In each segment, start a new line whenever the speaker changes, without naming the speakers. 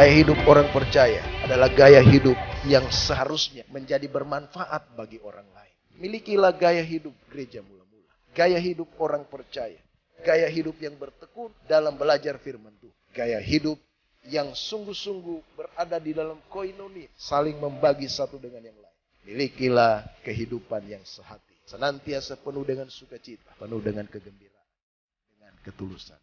Gaya hidup orang percaya adalah gaya hidup yang seharusnya menjadi bermanfaat bagi orang lain. Milikilah gaya hidup gereja mula-mula. Gaya hidup orang percaya. Gaya hidup yang bertekun dalam belajar firman Tuhan. Gaya hidup yang sungguh-sungguh berada di dalam koinonia, saling membagi satu dengan yang lain. Milikilah kehidupan yang sehati, senantiasa penuh dengan sukacita, penuh dengan kegembiraan, dengan ketulusan.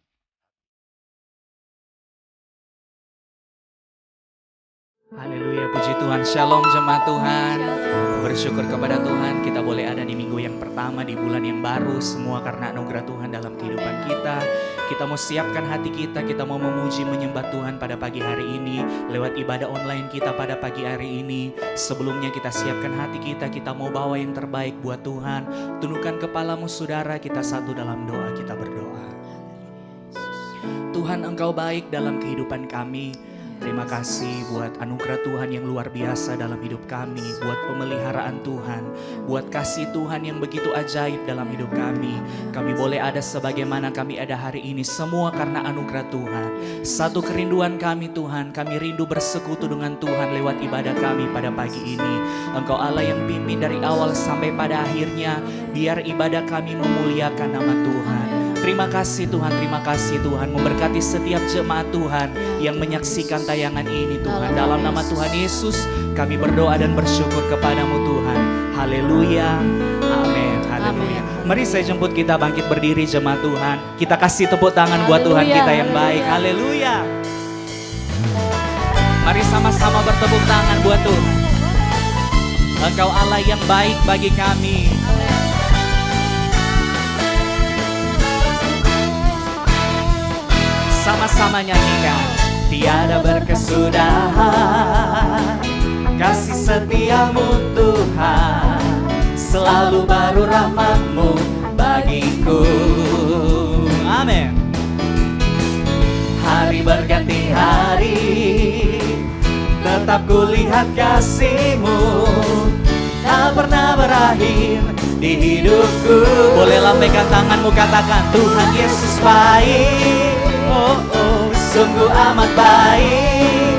Haleluya, puji Tuhan. Shalom jemaat Tuhan. Bersyukur kepada Tuhan kita boleh ada di minggu yang pertama di bulan yang baru. Semua karena anugerah Tuhan dalam kehidupan kita. Kita mau siapkan hati kita mau memuji menyembah Tuhan pada pagi hari ini. Lewat ibadah online kita pada pagi hari ini. Sebelumnya kita siapkan hati kita mau bawa yang terbaik buat Tuhan. Tundukkan kepalamu saudara, kita satu dalam doa, kita berdoa. Tuhan, Engkau baik dalam kehidupan kami. Terima kasih buat anugerah Tuhan yang luar biasa dalam hidup kami, buat pemeliharaan Tuhan, buat kasih Tuhan yang begitu ajaib dalam hidup kami. Kami boleh ada sebagaimana kami ada hari ini, semua karena anugerah Tuhan. Satu kerinduan kami Tuhan, kami rindu bersekutu dengan Tuhan lewat ibadah kami pada pagi ini. Engkau Allah yang pimpin dari awal sampai pada akhirnya, biar ibadah kami memuliakan nama Tuhan. Terima kasih Tuhan memberkati setiap jemaat Tuhan yang menyaksikan tayangan ini Tuhan. Dalam nama Tuhan Yesus kami berdoa dan bersyukur kepadamu Tuhan. Haleluya, amin, haleluya. Mari saya jemput kita bangkit berdiri jemaat Tuhan. Kita kasih tepuk tangan buat Tuhan kita yang baik. Haleluya. Mari sama-sama bertepuk tangan buat Tuhan. Engkau Allah yang baik bagi kami. Sama-sama nyanyikan. Tiada berkesudahan kasih setiamu Tuhan, selalu baru rahmat-Mu bagiku. Amin. Hari berganti hari, tetap kulihat kasih-Mu, tak pernah berakhir di hidupku. Boleh lambaikan tanganmu, katakan Tuhan Yesus baik. Oh, oh, sungguh amat baik.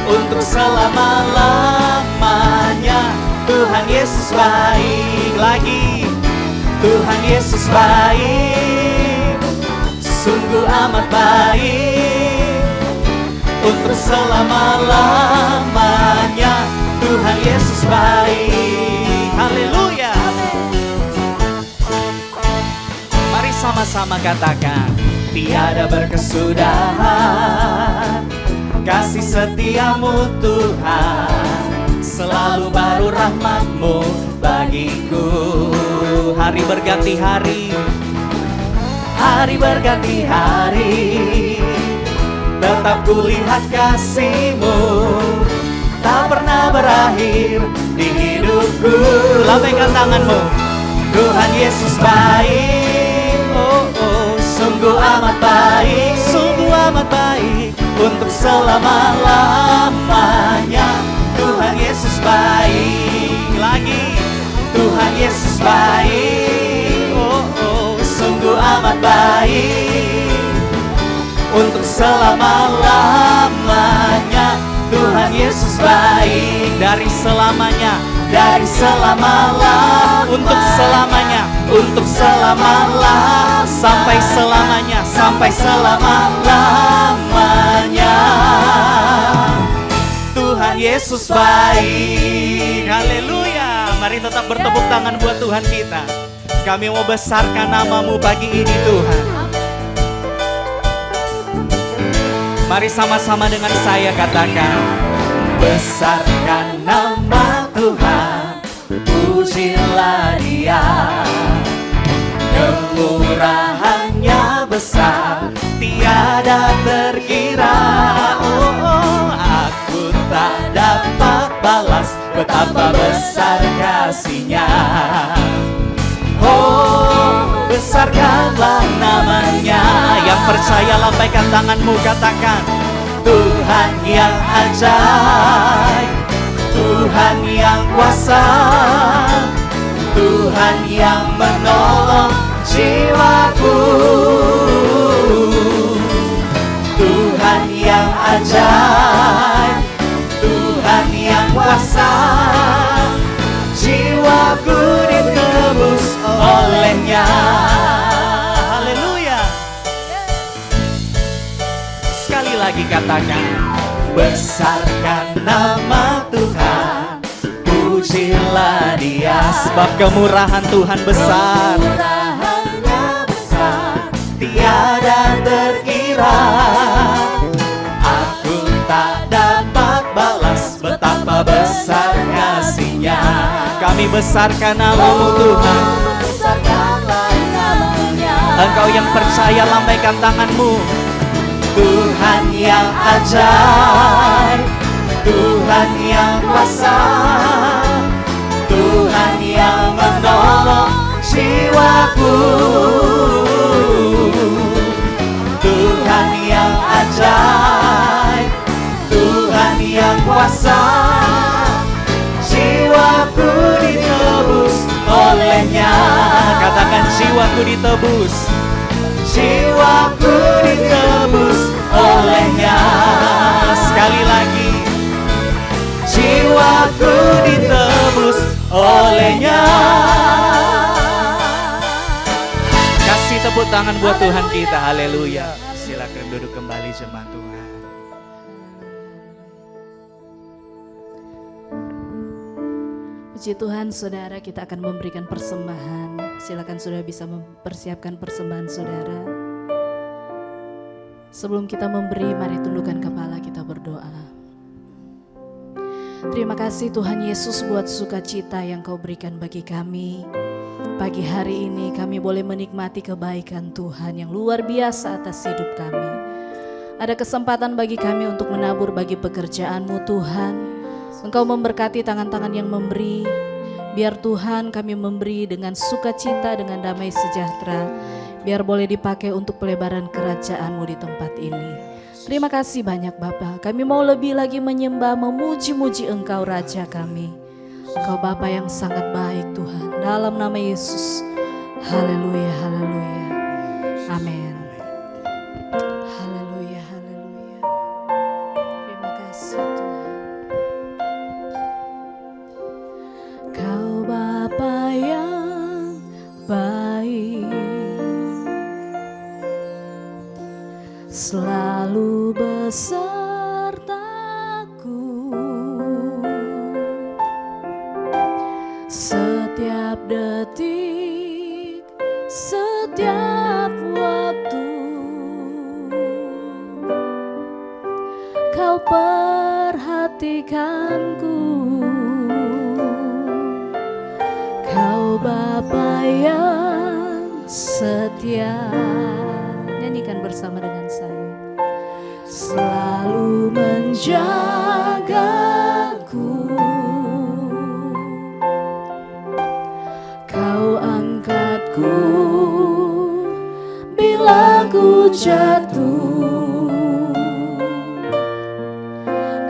Untuk selama-lamanya Tuhan Yesus baik. Lagi Tuhan Yesus baik, sungguh amat baik. Untuk selama-lamanya Tuhan Yesus baik. Haleluya. Mari sama-sama katakan. Tiada berkesudahan kasih setiamu Tuhan, selalu baru rahmat-Mu bagiku. Hari berganti hari, hari berganti hari, tetap kulihat kasih-Mu, tak pernah berakhir di hidupku. Lambaikan tanganmu. Tuhan Yesus baik. Oh, oh, sungguh amat baik, sungguh amat baik. Untuk selama-lamanya Tuhan Yesus baik. Lagi Tuhan Yesus baik. Oh, oh, sungguh amat baik. Untuk selama-lamanya Tuhan Yesus baik. Dari selamanya, dari selama-lamanya, untuk selamanya, untuk selama-lamanya, sampai selamanya, sampai selama-lamanya. Tuhan Yesus baik. Haleluya. Mari tetap bertepuk tangan buat Tuhan kita. Kami mau besarkan nama-Mu pagi ini Tuhan. Mari sama-sama dengan saya katakan, besarkan nama Tuhan, pujilah Dia. Kemurahannya besar, tiada terkira. Oh, oh, aku tak dapat balas betapa besar kasih-Nya. Oh, besarkanlah namanya. Yang percaya lambaikan tanganmu, katakan Tuhan yang ajaib, Tuhan yang kuasa, Tuhan yang menolong jiwaku. Tuhan yang ajaib, kuasa, jiwaku ditebus olehnya. Haleluya. Sekali lagi katakan, besarkan nama Tuhan, pujilah Dia, sebab kemurahan Tuhan besar,
Kemurahan-Nya besar,
tiada terkira. Aku tak dapat balas betapa besar kasih-Nya. Kami besarkan nama-Mu Tuhan.
besarkanlah nama-Nya.
Engkau yang percaya, lambaikan tanganmu. Tuhan yang ajaib, Tuhan yang kuasa, Tuhan yang menolong jiwaku. Tuhan yang ajaib, Tuhan yang kuasa, jiwaku ditebus olehnya. Katakan, jiwaku ditebus, jiwaku ditebus olehnya. Sekali lagi, jiwaku ditebus olehnya. Kasih tepuk tangan buat Tuhan kita. Haleluya. Silakan duduk kembali jemaat Tuhan.
Puji Tuhan, saudara, kita akan memberikan persembahan. Silakan saudara bisa mempersiapkan persembahan saudara. Sebelum kita memberi, mari tundukkan kepala, kita berdoa. Terima kasih Tuhan Yesus buat sukacita yang Kau berikan bagi kami. Pagi hari ini kami boleh menikmati kebaikan Tuhan yang luar biasa atas hidup kami. Ada kesempatan bagi kami untuk menabur bagi pekerjaan-Mu Tuhan. Engkau memberkati tangan-tangan yang memberi. Biar Tuhan kami memberi dengan sukacita, dengan damai sejahtera. Biar boleh dipakai untuk pelebaran kerajaan-Mu di tempat ini. Terima kasih banyak Bapa. Kami mau lebih lagi menyembah, memuji-muji Engkau Raja kami. Engkau Bapa yang sangat baik Tuhan. Dalam nama Yesus. Haleluya, haleluya. Amin. Haleluya, haleluya. Terima kasih Tuhan. Kau Bapa yang baik, selalu besertaku setiap detik, setiap waktu. Kau perhatikanku, Kau Bapa yang setia. Nyanyikan bersama dengan saya. Selalu menjagaku, Kau angkatku bila ku jatuh,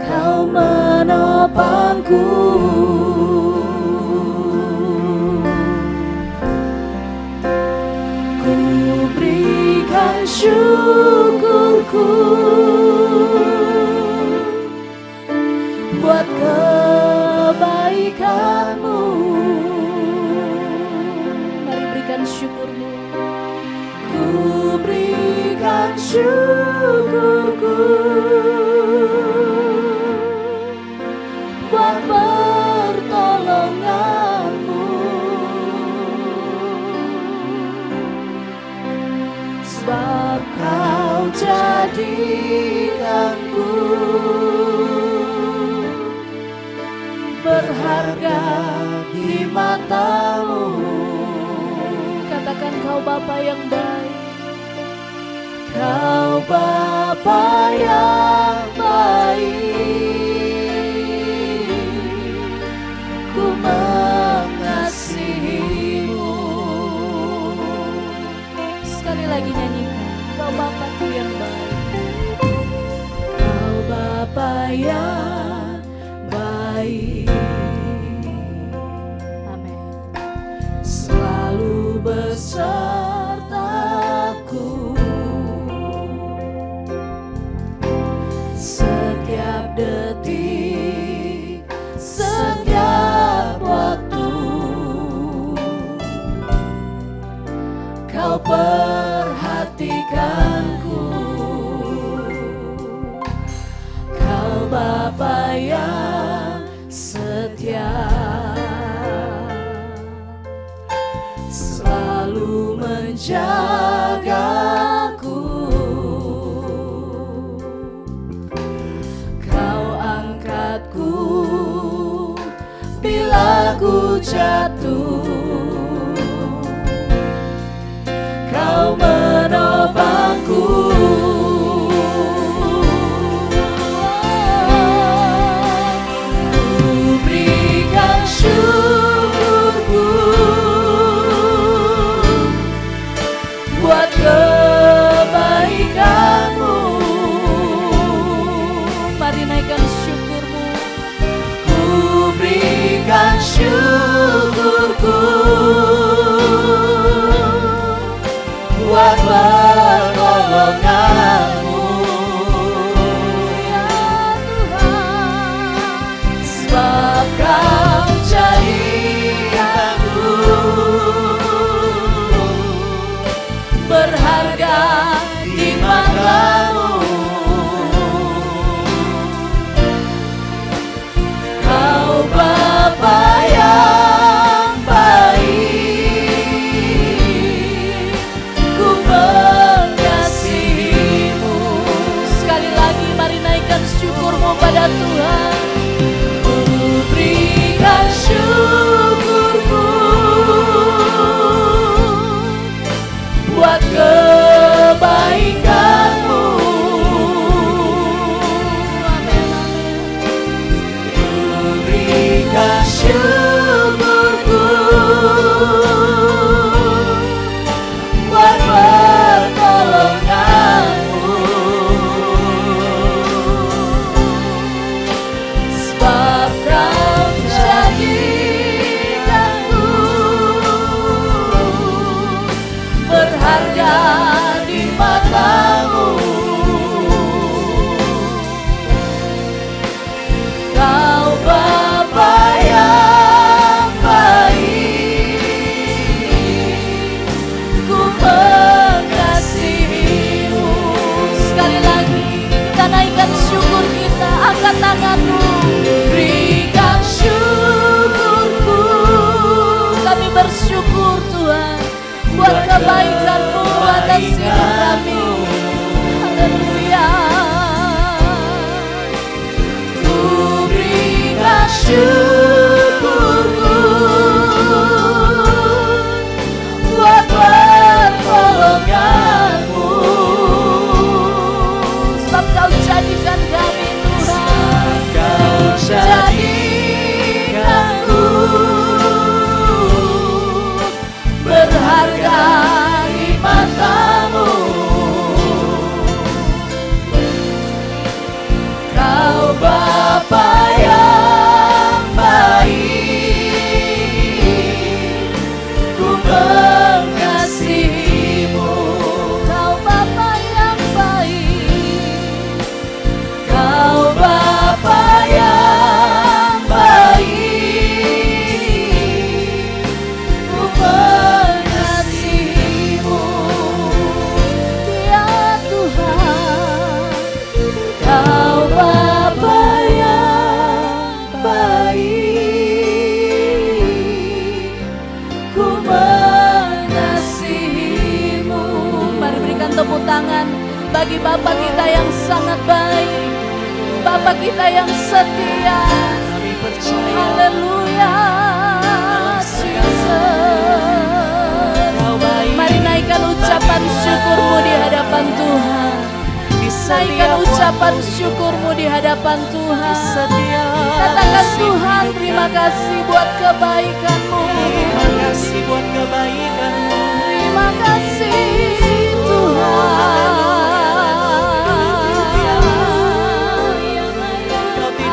Kau menopangku. Ku berikan syukurku buat kebaikan-Mu. Mari berikan syukurmu. Ku berikan syukurku buat pertolongan-Mu. Sebab Kau jadikanku berharga di mata-Mu. Katakan, Kau Bapa yang baik. Kau Bapa yang baik, ku mengasihi-Mu. Sekali lagi nyanyikan, Kau Bapa-Ku yang baik. Kau Bapa yang baik. Amin. Selalu besertaku setiap detik, menjagaku. Kau angkatku bila ku jatuh. Kau menopangku. Ku berikan syukurku buat kebaikanmu. Mari naikkan syukurmu. Ku berikan syukurku buat pertolonganmu, ya Tuhan. Sebab Kau jadikanku berharga di mata-Mu. Kau Bapa yang baik, ku mengasihi-Mu. Sekali lagi mari naikkan syukurmu pada Tuhan. Ku berikan syukurku buat kebaikanmu. Amin, amin. Ku berikan syukurku buat pertolonganmu. Sebab Kau jadikanku berharga di mata-Mu. Kau Bapa yang baik, ku mengasihi-Mu. Sekali lagi kita naikkan syukur kita, angkat tanganmu. Berikan syukurku, kami bersyukur Tuhan buat kebaikan-Mu atas hidup kami. Haleluya. Ku berikan syukurku buat pertolongan-Mu. Sebab Kau jadikan kami Tuhan, Kau jadikanku berharga di mata-Mu. Kau Bapa yang baik, ku mengasihi-Mu. Kau Bapa yang baik, Kau Bapa yang baik, ku mengasihi-Mu, ya Tuhan. Kau Bapa yang baik, ku mengasihi-Mu. Mari berikan tepuk tangan bagi Bapa kita yang sangat baik, Bapa kita yang setia.
Kami percaya
Haleluya, Jesus.
Kau baik.
Mari naikkan ucapan syukurmu di hadapan Tuhan. Naikkan ucapan syukurmu di hadapan Tuhan. Katakan Tuhan, terima kasih buat kebaikan-Mu.
Terima kasih buat kebaikan-Mu.
Terima kasih Tuhan.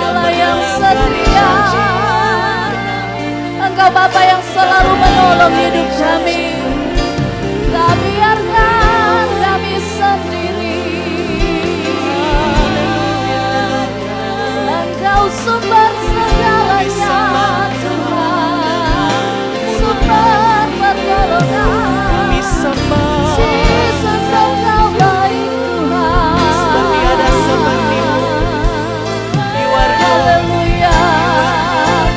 Allah yang setia, Engkau Bapa yang selalu menolong hidup kami. Tak biarkan kami sendiri. Engkau sumber segalanya Tuhan, sumber pertolongan.
Kami sembah.
Yesus Engkau baik Tuhan.
Tiada seperti-Mu di warga.
Haleluya.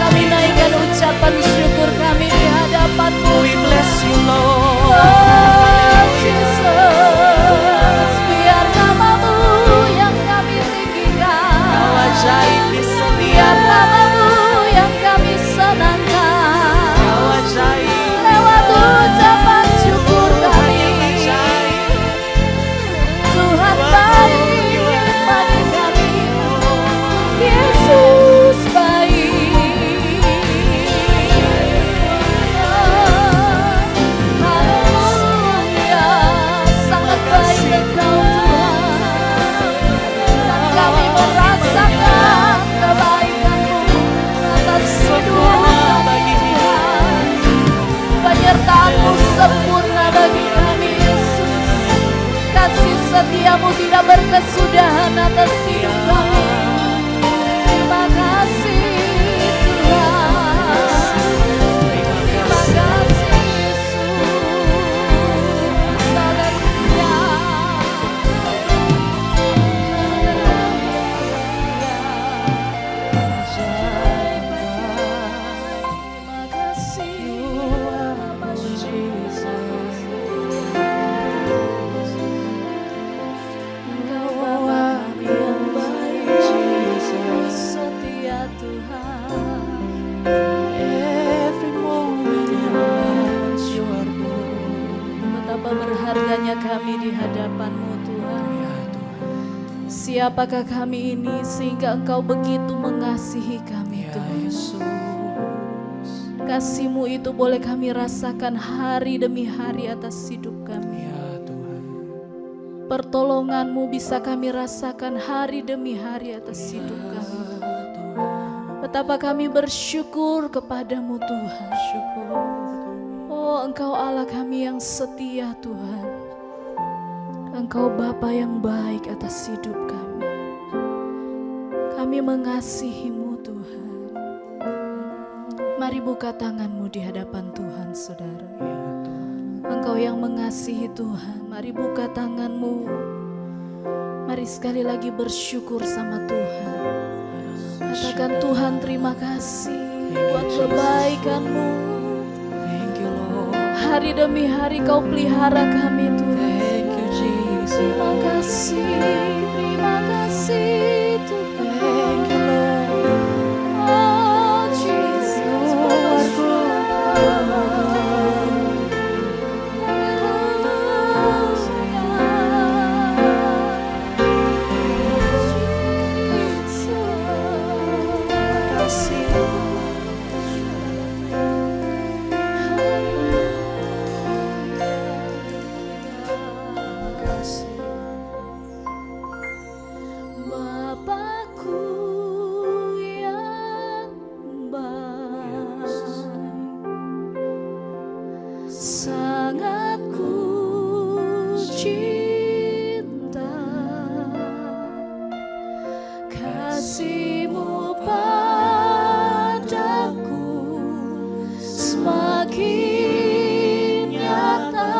Kami naikkan ucapan syukur kami di hadapan-Mu.
We bless You Lord.
Oh, di hadapan-Mu Tuhan.
Ya Tuhan.
Siapakah kami ini sehingga Engkau begitu mengasihi kami
Ya
Tuhan.
Yesus.
Kasih-Mu itu boleh kami rasakan hari demi hari atas hidup kami.
Ya Tuhan.
Pertolongan-Mu bisa kami rasakan hari demi hari atas hidup kami. Betapa kami bersyukur kepada-Mu Tuhan. Oh, Engkau Allah kami yang setia Tuhan. Engkau Bapa yang baik atas hidup kami. Kami mengasihi-Mu Tuhan. Mari buka tangan-Mu di hadapan Tuhan, saudara. Engkau yang mengasihi Tuhan, mari buka tangan-Mu. Mari sekali lagi bersyukur sama Tuhan. Katakan, Tuhan terima kasih buat kebaikan-Mu.
Thank you Lord.
Hari demi hari Kau pelihara kami Tuhan.
Thank you Jesus.
Terima kasih Tuhan.
Thank you Lord.
Oh Jesus, Bapakku yang baik, sangat ku cinta, kasih-Mu padaku semakin nyata,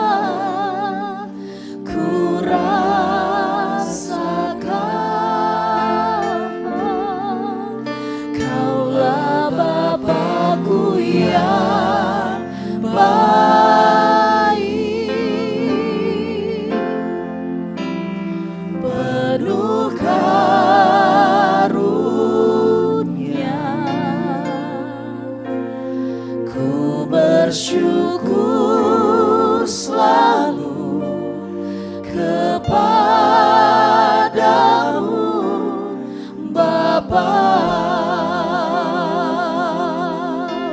ku rasakan. Kaulah Bapakku yang baik, penuh karunia. Ku bersyukur selalu kepadamu Bapa.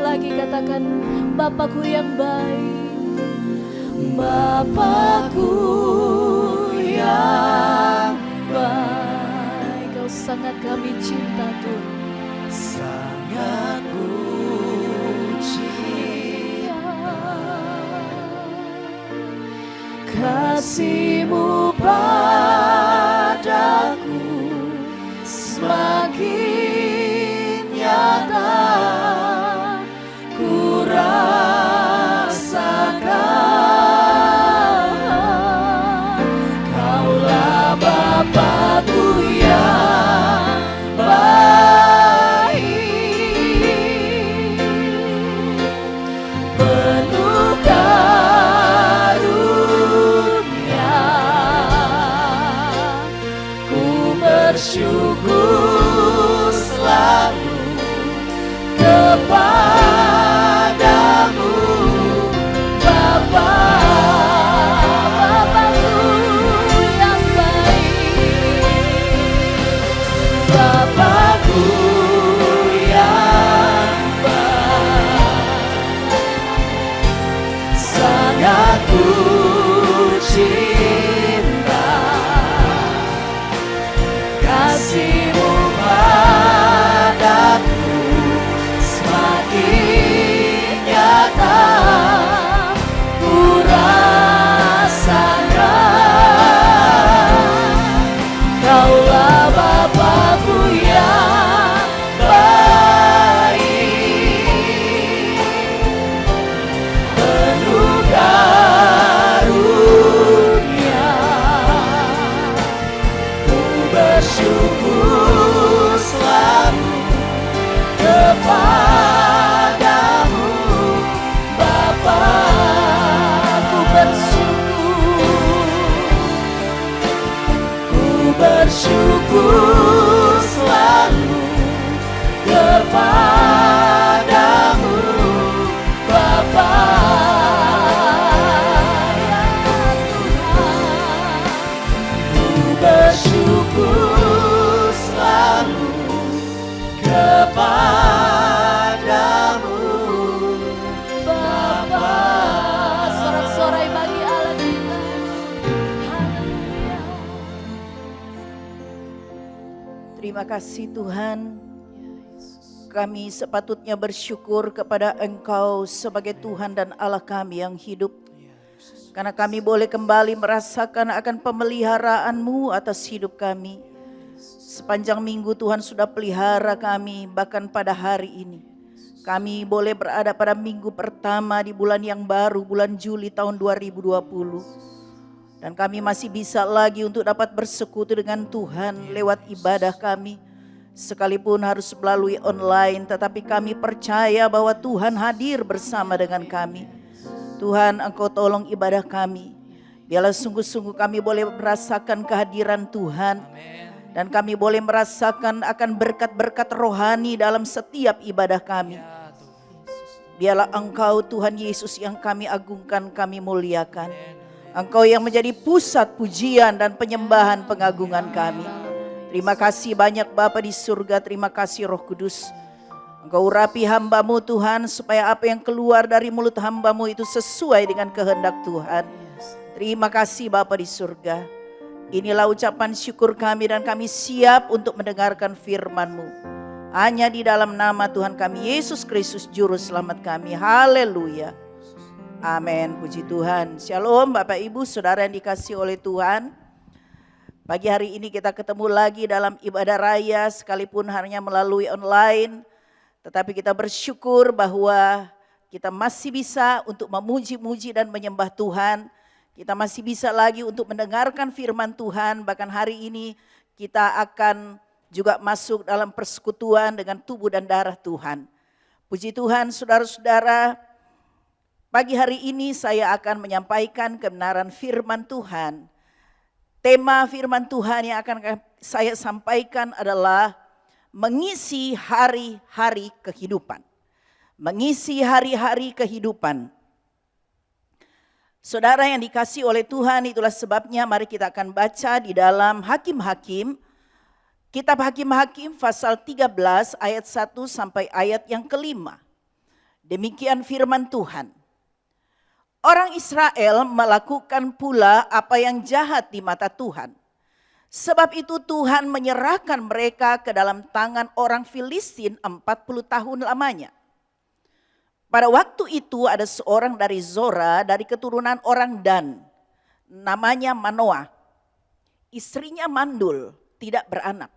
Lagi katakan, Bapakku yang baik, Bapakku yang baik. Kau sangat kami cinta Tuhan.
Sangat ku cinta,
kasih-Mu padaku semakin nyata, ku rasakan. Kaulah Bapakku yang baik, penuh karunia.
Terima kasih Tuhan. Kami sepatutnya bersyukur kepada Engkau sebagai Tuhan dan Allah kami yang hidup. Karena kami boleh kembali merasakan akan pemeliharaan-Mu atas hidup kami. Sepanjang minggu Tuhan sudah pelihara kami, bahkan pada hari ini. Kami boleh berada pada minggu pertama di bulan yang baru, bulan Juli tahun 2020. Dan kami masih bisa lagi untuk dapat bersekutu dengan Tuhan lewat ibadah kami. Sekalipun harus melalui online, tetapi kami percaya bahwa Tuhan hadir bersama dengan kami. Tuhan, Engkau tolong ibadah kami. Biarlah sungguh-sungguh kami boleh merasakan kehadiran Tuhan. Dan kami boleh merasakan akan berkat-berkat rohani dalam setiap ibadah kami. Biarlah Engkau Tuhan Yesus yang kami agungkan, kami muliakan. Engkau yang menjadi pusat pujian dan penyembahan pengagungan kami. Terima kasih banyak Bapa di surga, terima kasih Roh Kudus. Engkau urapi hamba-Mu Tuhan, supaya apa yang keluar dari mulut hamba-Mu itu sesuai dengan kehendak Tuhan. Terima kasih Bapa di surga. Inilah ucapan syukur kami dan kami siap untuk mendengarkan firman-Mu. Hanya di dalam nama Tuhan kami Yesus Kristus Juru Selamat kami. Haleluya. Amin. Puji Tuhan. Shalom Bapak Ibu Saudara yang dikasihi oleh Tuhan. Pagi hari ini kita ketemu lagi dalam ibadah raya sekalipun hanya melalui online. Tetapi kita bersyukur bahwa kita masih bisa untuk memuji-muji dan menyembah Tuhan. Kita masih bisa lagi untuk mendengarkan firman Tuhan. Bahkan hari ini kita akan juga masuk dalam persekutuan dengan tubuh dan darah Tuhan. Puji Tuhan saudara-saudara. Pagi hari ini saya akan menyampaikan kebenaran firman Tuhan. Tema firman Tuhan yang akan saya sampaikan adalah mengisi hari-hari kehidupan. Mengisi hari-hari kehidupan. Saudara yang dikasihi oleh Tuhan, itulah sebabnya mari kita akan baca di dalam Hakim-Hakim. Kitab Hakim-Hakim pasal 13 ayat 1 sampai ayat yang kelima. Demikian firman Tuhan. Orang Israel melakukan pula apa yang jahat di mata Tuhan. Sebab itu Tuhan menyerahkan mereka ke dalam tangan orang Filistin 40 tahun lamanya. Pada waktu itu ada seorang dari Zora dari keturunan orang Dan. Namanya Manoah. Istrinya mandul, tidak beranak.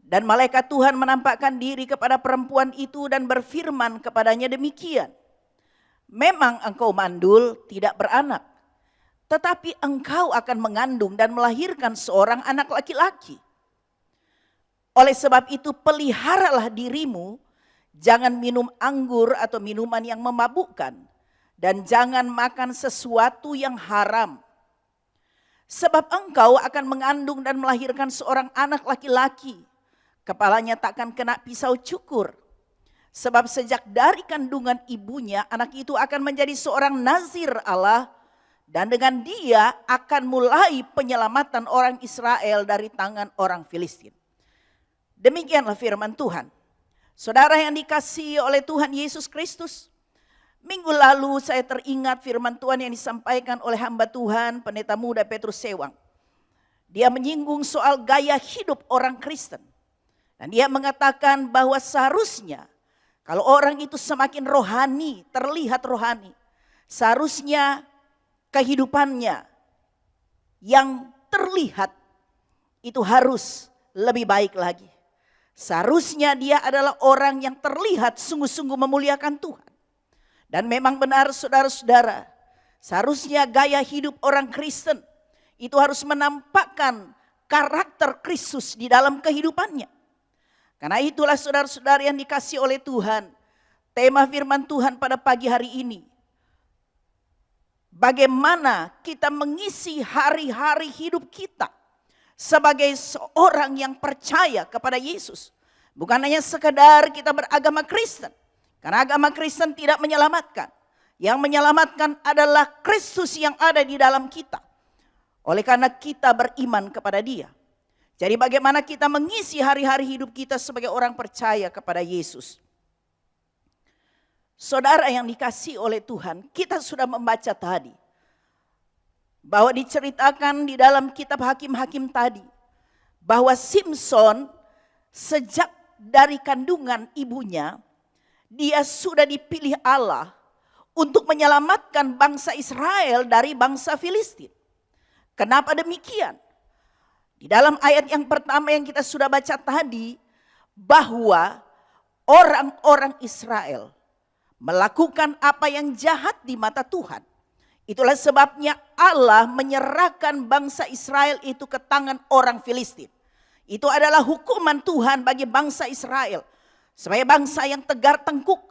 Dan malaikat Tuhan menampakkan diri kepada perempuan itu dan berfirman kepadanya demikian. Memang engkau mandul, tidak beranak. Tetapi engkau akan mengandung dan melahirkan seorang anak laki-laki. Oleh sebab itu peliharalah dirimu, jangan minum anggur atau minuman yang memabukkan. Dan jangan makan sesuatu yang haram. Sebab engkau akan mengandung dan melahirkan seorang anak laki-laki. Kepalanya takkan kena pisau cukur. Sebab sejak dari kandungan ibunya anak itu akan menjadi seorang nazir Allah. Dan dengan dia akan mulai penyelamatan orang Israel dari tangan orang Filistin. Demikianlah firman Tuhan. Saudara yang dikasihi oleh Tuhan Yesus Kristus. Minggu lalu saya teringat firman Tuhan yang disampaikan oleh hamba Tuhan pendeta muda Petrus Sewang. Dia menyinggung soal gaya hidup orang Kristen. Dan dia mengatakan bahwa seharusnya kalau orang itu semakin rohani, terlihat rohani, seharusnya kehidupannya yang terlihat itu harus lebih baik lagi. Seharusnya dia adalah orang yang terlihat sungguh-sungguh memuliakan Tuhan. Dan memang benar saudara-saudara, seharusnya gaya hidup orang Kristen itu harus menampakkan karakter Kristus di dalam kehidupannya. Karena itulah saudara-saudara yang dikasihi oleh Tuhan, tema firman Tuhan pada pagi hari ini. Bagaimana kita mengisi hari-hari hidup kita sebagai seorang yang percaya kepada Yesus. Bukan hanya sekedar kita beragama Kristen. Karena agama Kristen tidak menyelamatkan. Yang menyelamatkan adalah Kristus yang ada di dalam kita. Oleh karena kita beriman kepada Dia. Jadi bagaimana kita mengisi hari-hari hidup kita sebagai orang percaya kepada Yesus. Saudara yang dikasihi oleh Tuhan, kita sudah membaca tadi. Bahwa diceritakan di dalam kitab Hakim-Hakim tadi. bahwa Simson sejak dari kandungan ibunya, dia sudah dipilih Allah untuk menyelamatkan bangsa Israel dari bangsa Filistin. Kenapa demikian? Di dalam ayat yang pertama yang kita sudah baca tadi, bahwa orang-orang Israel melakukan apa yang jahat di mata Tuhan. Itulah sebabnya Allah menyerahkan bangsa Israel itu ke tangan orang Filistin. Itu adalah hukuman Tuhan bagi bangsa Israel. Sebagai bangsa yang tegar tengkuk,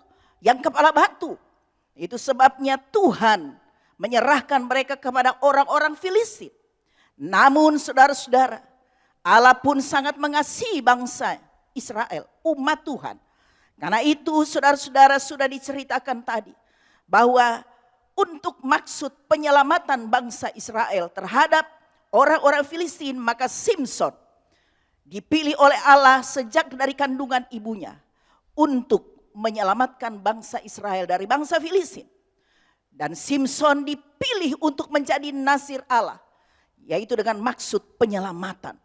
yang kepala batu. Itu sebabnya Tuhan menyerahkan mereka kepada orang-orang Filistin. Namun saudara-saudara, Allah pun sangat mengasihi bangsa Israel, umat Tuhan. Karena itu saudara-saudara sudah diceritakan tadi, bahwa untuk maksud penyelamatan bangsa Israel terhadap orang-orang Filistin, maka Simson dipilih oleh Allah sejak dari kandungan ibunya untuk menyelamatkan bangsa Israel dari bangsa Filistin. Dan Simson dipilih untuk menjadi nazir Allah, yaitu dengan maksud penyelamatan.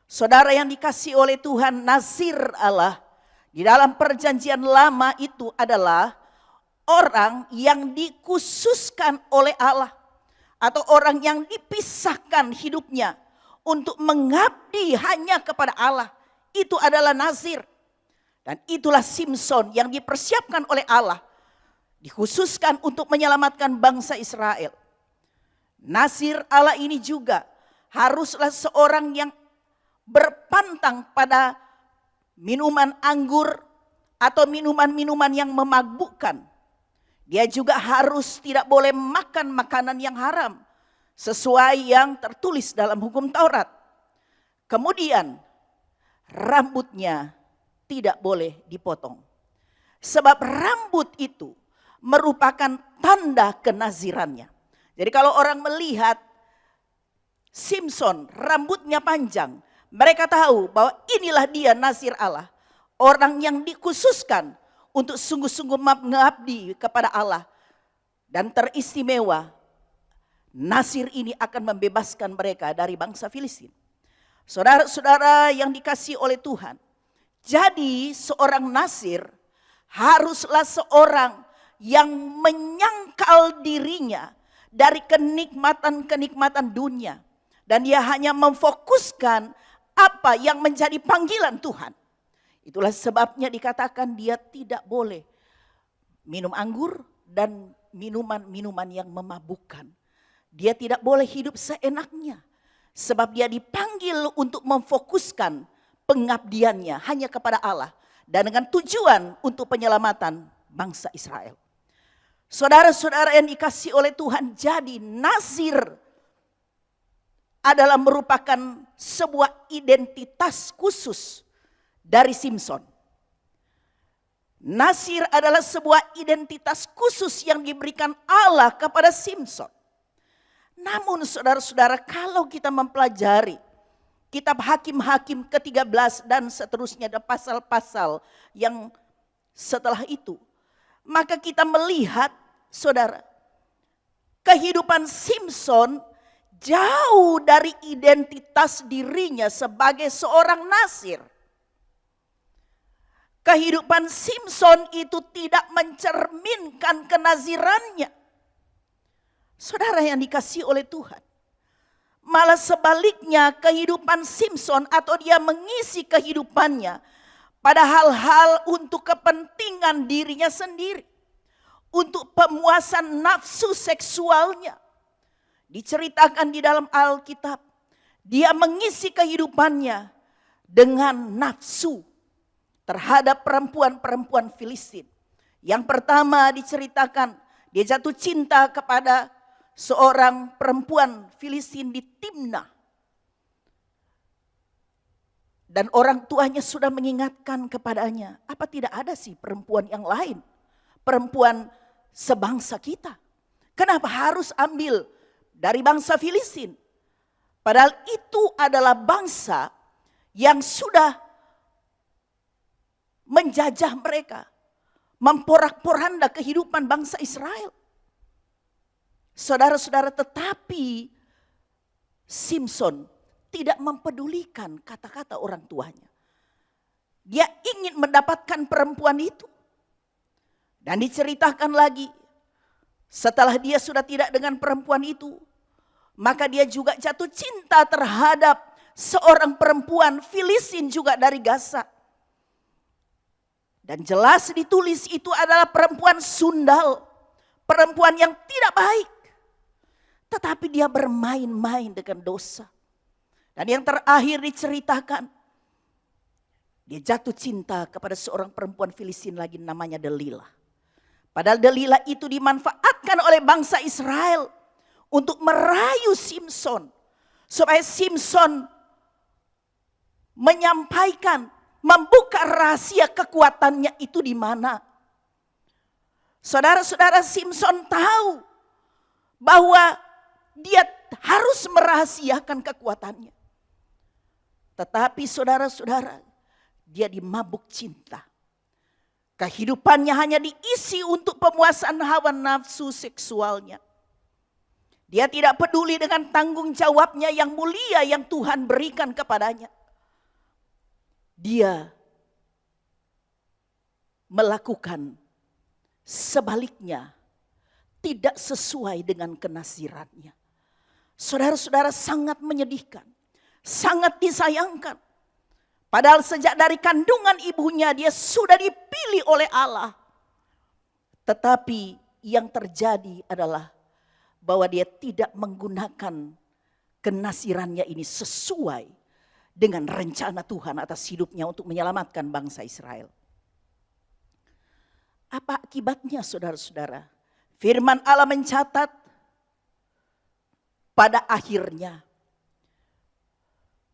Saudara yang dikasihi oleh Tuhan, nazir Allah di dalam perjanjian lama itu adalah orang yang dikhususkan oleh Allah, atau orang yang dipisahkan hidupnya untuk mengabdi hanya kepada Allah. Itu adalah nazir. Dan itulah Simson yang dipersiapkan oleh Allah, dikhususkan untuk menyelamatkan bangsa Israel. Nazir Allah ini juga haruslah seorang yang berpantang pada minuman anggur atau minuman-minuman yang memabukkan. Dia juga harus tidak boleh makan makanan yang haram, sesuai yang tertulis dalam hukum Taurat. Kemudian rambutnya tidak boleh dipotong. Sebab rambut itu merupakan tanda kenazirannya. Jadi kalau orang melihat Simson rambutnya panjang, mereka tahu bahwa inilah dia nazir Allah. Orang yang dikhususkan untuk sungguh-sungguh mengabdi kepada Allah. Dan teristimewa, nazir ini akan membebaskan mereka dari bangsa Filistin. Saudara-saudara yang dikasihi oleh Tuhan, jadi seorang nazir haruslah seorang yang menyangkal dirinya dari kenikmatan-kenikmatan dunia. Dan dia hanya memfokuskan apa yang menjadi panggilan Tuhan. Itulah sebabnya dikatakan dia tidak boleh minum anggur dan minuman-minuman yang memabukkan. Dia tidak boleh hidup seenaknya. Sebab dia dipanggil untuk memfokuskan pengabdiannya hanya kepada Allah. Dan dengan tujuan untuk penyelamatan bangsa Israel. Saudara-saudara yang dikasihi oleh Tuhan, jadi nazir adalah merupakan sebuah identitas khusus dari Simson. Nazir adalah sebuah identitas khusus yang diberikan Allah kepada Simson. Namun saudara-saudara, kalau kita mempelajari kitab Hakim-Hakim ke-13 dan seterusnya, ada pasal-pasal yang setelah itu, maka kita melihat, saudara, kehidupan Simson jauh dari identitas dirinya sebagai seorang nazir. Kehidupan Simson itu tidak mencerminkan kenazirannya. Saudara yang dikasihi oleh Tuhan. Malah sebaliknya, kehidupan Simson atau dia mengisi kehidupannya pada hal-hal untuk kepentingan dirinya sendiri. Untuk pemuasan nafsu seksualnya. Diceritakan di dalam Alkitab. Dia mengisi kehidupannya dengan nafsu terhadap perempuan-perempuan Filistin. Yang pertama diceritakan, dia jatuh cinta kepada seorang perempuan Filistin di Timnah. Dan orang tuanya sudah mengingatkan kepadanya, apa tidak ada sih perempuan yang lain? Perempuan sebangsa kita. Kenapa harus ambil dari bangsa Filistin? Padahal itu adalah bangsa yang sudah menjajah mereka, memporak-poranda kehidupan bangsa Israel. Saudara-saudara, tetapi Simson tidak mempedulikan kata-kata orang tuanya. Dia ingin mendapatkan perempuan itu. Dan diceritakan lagi, setelah dia sudah tidak dengan perempuan itu, maka dia juga jatuh cinta terhadap seorang perempuan Filistin juga dari Gaza. Dan jelas ditulis itu adalah perempuan sundal, perempuan yang tidak baik. Tetapi dia bermain-main dengan dosa. Dan yang terakhir diceritakan, dia jatuh cinta kepada seorang perempuan Filistin lagi namanya Delilah. Padahal Delilah itu dimanfaatkan oleh bangsa Israel untuk merayu Simson. Supaya Simson menyampaikan, membuka rahasia kekuatannya itu di mana. Saudara-saudara, Simson tahu bahwa dia harus merahasiakan kekuatannya. Tetapi saudara-saudara, dia dimabuk cinta. Kehidupannya hanya diisi untuk pemuasan hawa nafsu seksualnya. Dia tidak peduli dengan tanggung jawabnya yang mulia yang Tuhan berikan kepadanya. Dia melakukan sebaliknya, tidak sesuai dengan kenasirannya. Saudara-saudara, sangat menyedihkan, sangat disayangkan. Padahal sejak dari kandungan ibunya dia sudah dipilih oleh Allah. Tetapi yang terjadi adalah bahwa dia tidak menggunakan kenasirannya ini sesuai dengan rencana Tuhan atas hidupnya untuk menyelamatkan bangsa Israel. Apa akibatnya saudara-saudara? Firman Allah mencatat pada akhirnya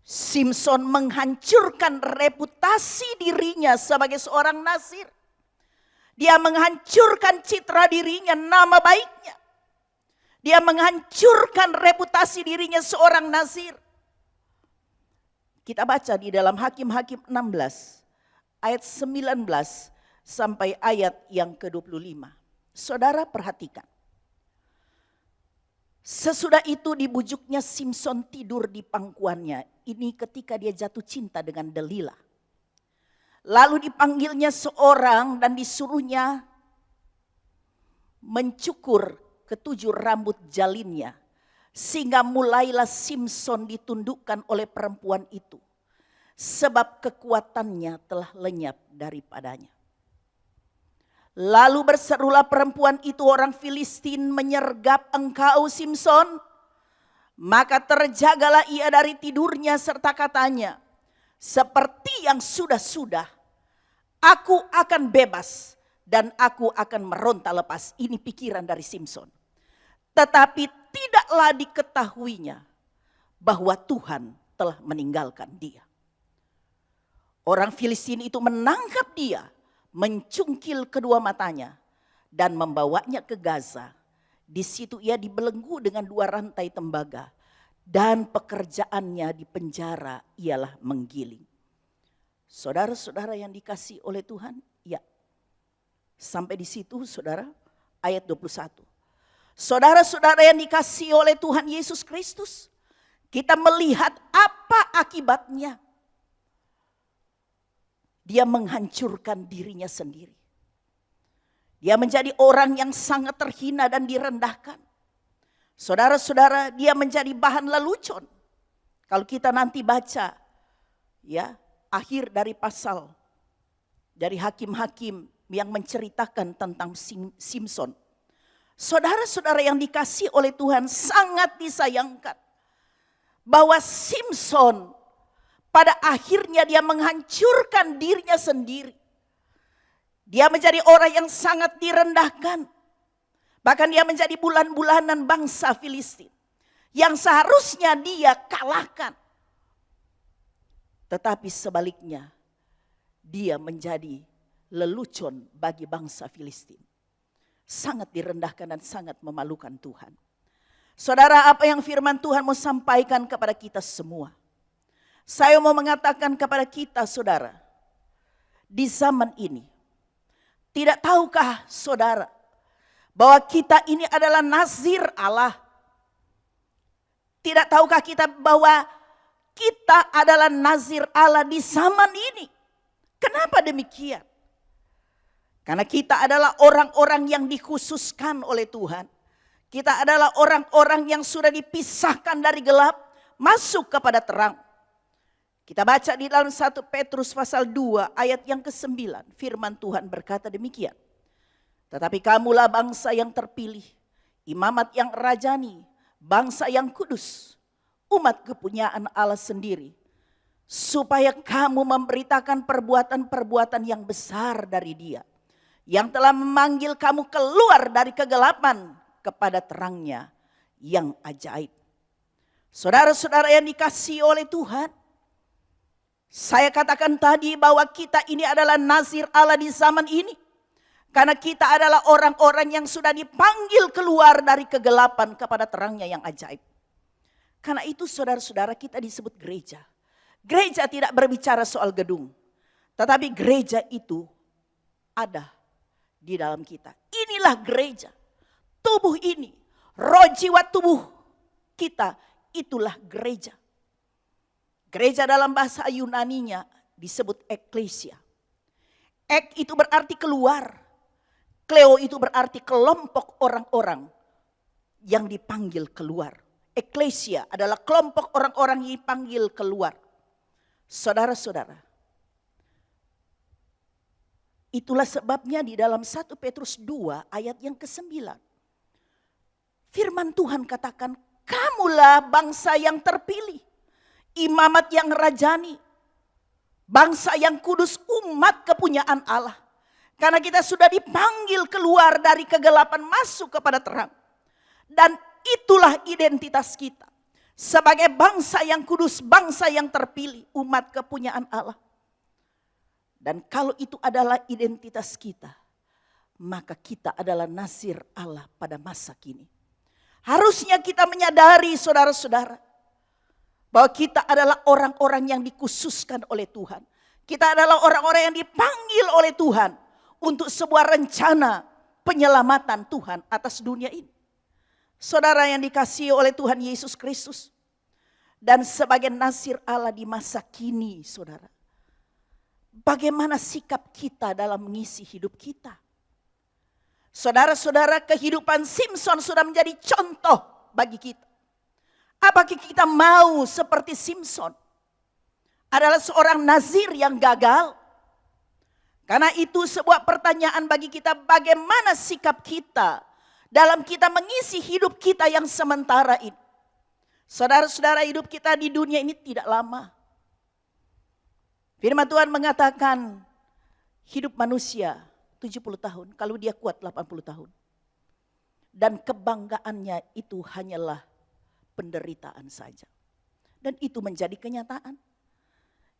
Simson menghancurkan reputasi dirinya sebagai seorang nazir. Dia menghancurkan citra dirinya, nama baiknya. Dia menghancurkan reputasi dirinya seorang nazir. Kita baca di dalam Hakim-Hakim 16 ayat 19 sampai ayat yang ke-25. Saudara perhatikan. Sesudah itu dibujuknya Simson tidur di pangkuannya. Ini ketika dia jatuh cinta dengan Delilah. Lalu dipanggilnya seorang dan disuruhnya mencukur ketujuh rambut jalinnya. Sehingga mulailah Simson ditundukkan oleh perempuan itu. Sebab kekuatannya telah lenyap daripadanya. Lalu berserulah perempuan itu, orang Filistin menyergap engkau Simson. Maka terjagalah ia dari tidurnya serta katanya, seperti yang sudah-sudah, aku akan bebas dan aku akan meronta lepas. Ini pikiran dari Simson. Tetapi tidaklah diketahuinya bahwa Tuhan telah meninggalkan dia. Orang Filistin itu menangkap dia, mencungkil kedua matanya dan membawanya ke Gaza. Di situ ia dibelenggu dengan 2 rantai tembaga dan pekerjaannya di penjara ialah menggiling. Saudara-saudara yang dikasihi oleh Tuhan, ya. Sampai di situ saudara, ayat 21. Saudara-saudara yang dikasihi oleh Tuhan Yesus Kristus, kita melihat apa akibatnya. Dia menghancurkan dirinya sendiri. Dia menjadi orang yang sangat terhina dan direndahkan. Saudara-saudara, dia menjadi bahan lelucon. Kalau kita nanti baca ya, akhir dari pasal dari hakim-hakim yang menceritakan tentang Simson. Saudara-saudara yang dikasihi oleh Tuhan, sangat disayangkan bahwa Simson pada akhirnya dia menghancurkan dirinya sendiri. Dia menjadi orang yang sangat direndahkan. Bahkan dia menjadi bulan-bulanan bangsa Filistin. Yang seharusnya dia kalahkan. Tetapi sebaliknya, dia menjadi lelucon bagi bangsa Filistin. Sangat direndahkan dan sangat memalukan Tuhan. Saudara, apa yang firman Tuhan mau sampaikan kepada kita semua? Saya mau mengatakan kepada kita saudara, di zaman ini, tidak tahukah saudara bahwa kita ini adalah nazir Allah? Tidak tahukah kita bahwa kita adalah nazir Allah di zaman ini. Kenapa demikian? Karena kita adalah orang-orang yang dikhususkan oleh Tuhan. Kita adalah orang-orang yang sudah dipisahkan dari gelap, masuk kepada terang. Kita baca di dalam 1 Petrus pasal 2 ayat yang ke-9. Firman Tuhan berkata demikian. Tetapi kamulah bangsa yang terpilih, imamat yang rajani, bangsa yang kudus, umat kepunyaan Allah sendiri. Supaya kamu memberitakan perbuatan-perbuatan yang besar dari Dia, yang telah memanggil kamu keluar dari kegelapan kepada terangnya yang ajaib. Saudara-saudara yang dikasihi oleh Tuhan, saya katakan tadi bahwa kita ini adalah nazir Allah di zaman ini. Karena kita adalah orang-orang yang sudah dipanggil keluar dari kegelapan kepada terangnya yang ajaib. Karena itu saudara-saudara, kita disebut gereja. Gereja tidak berbicara soal gedung, tetapi gereja itu ada di dalam kita. Inilah gereja. Tubuh ini, roh jiwa tubuh kita, itulah gereja. Gereja dalam bahasa Yunaninya disebut eklesia. Ek itu berarti keluar. Kleo itu berarti kelompok orang-orang yang dipanggil keluar. Eklesia adalah kelompok orang-orang yang dipanggil keluar. Saudara-saudara, itulah sebabnya di dalam 1 Petrus 2 ayat yang ke-9. Firman Tuhan katakan, kamulah bangsa yang terpilih, imamat yang rajani, bangsa yang kudus, umat kepunyaan Allah. Karena kita sudah dipanggil keluar dari kegelapan masuk kepada terang. Dan itulah identitas kita. Sebagai bangsa yang kudus, bangsa yang terpilih, umat kepunyaan Allah. Dan kalau itu adalah identitas kita, maka kita adalah nazir Allah pada masa kini. Harusnya kita menyadari saudara-saudara, bahwa kita adalah orang-orang yang dikhususkan oleh Tuhan. Kita adalah orang-orang yang dipanggil oleh Tuhan untuk sebuah rencana penyelamatan Tuhan atas dunia ini. Saudara yang dikasihi oleh Tuhan Yesus Kristus. Dan sebagai nazir Allah di masa kini, saudara. Bagaimana sikap kita dalam mengisi hidup kita? Saudara-saudara, kehidupan Simson sudah menjadi contoh bagi kita. Apakah kita mau seperti Simson? Adalah seorang nazir yang gagal? Karena itu sebuah pertanyaan bagi kita, bagaimana sikap kita dalam kita mengisi hidup kita yang sementara ini. Saudara-saudara, hidup kita di dunia ini tidak lama. Firman Tuhan mengatakan hidup manusia 70 tahun, kalau dia kuat 80 tahun. Dan kebanggaannya itu hanyalah penderitaan saja. Dan itu menjadi kenyataan.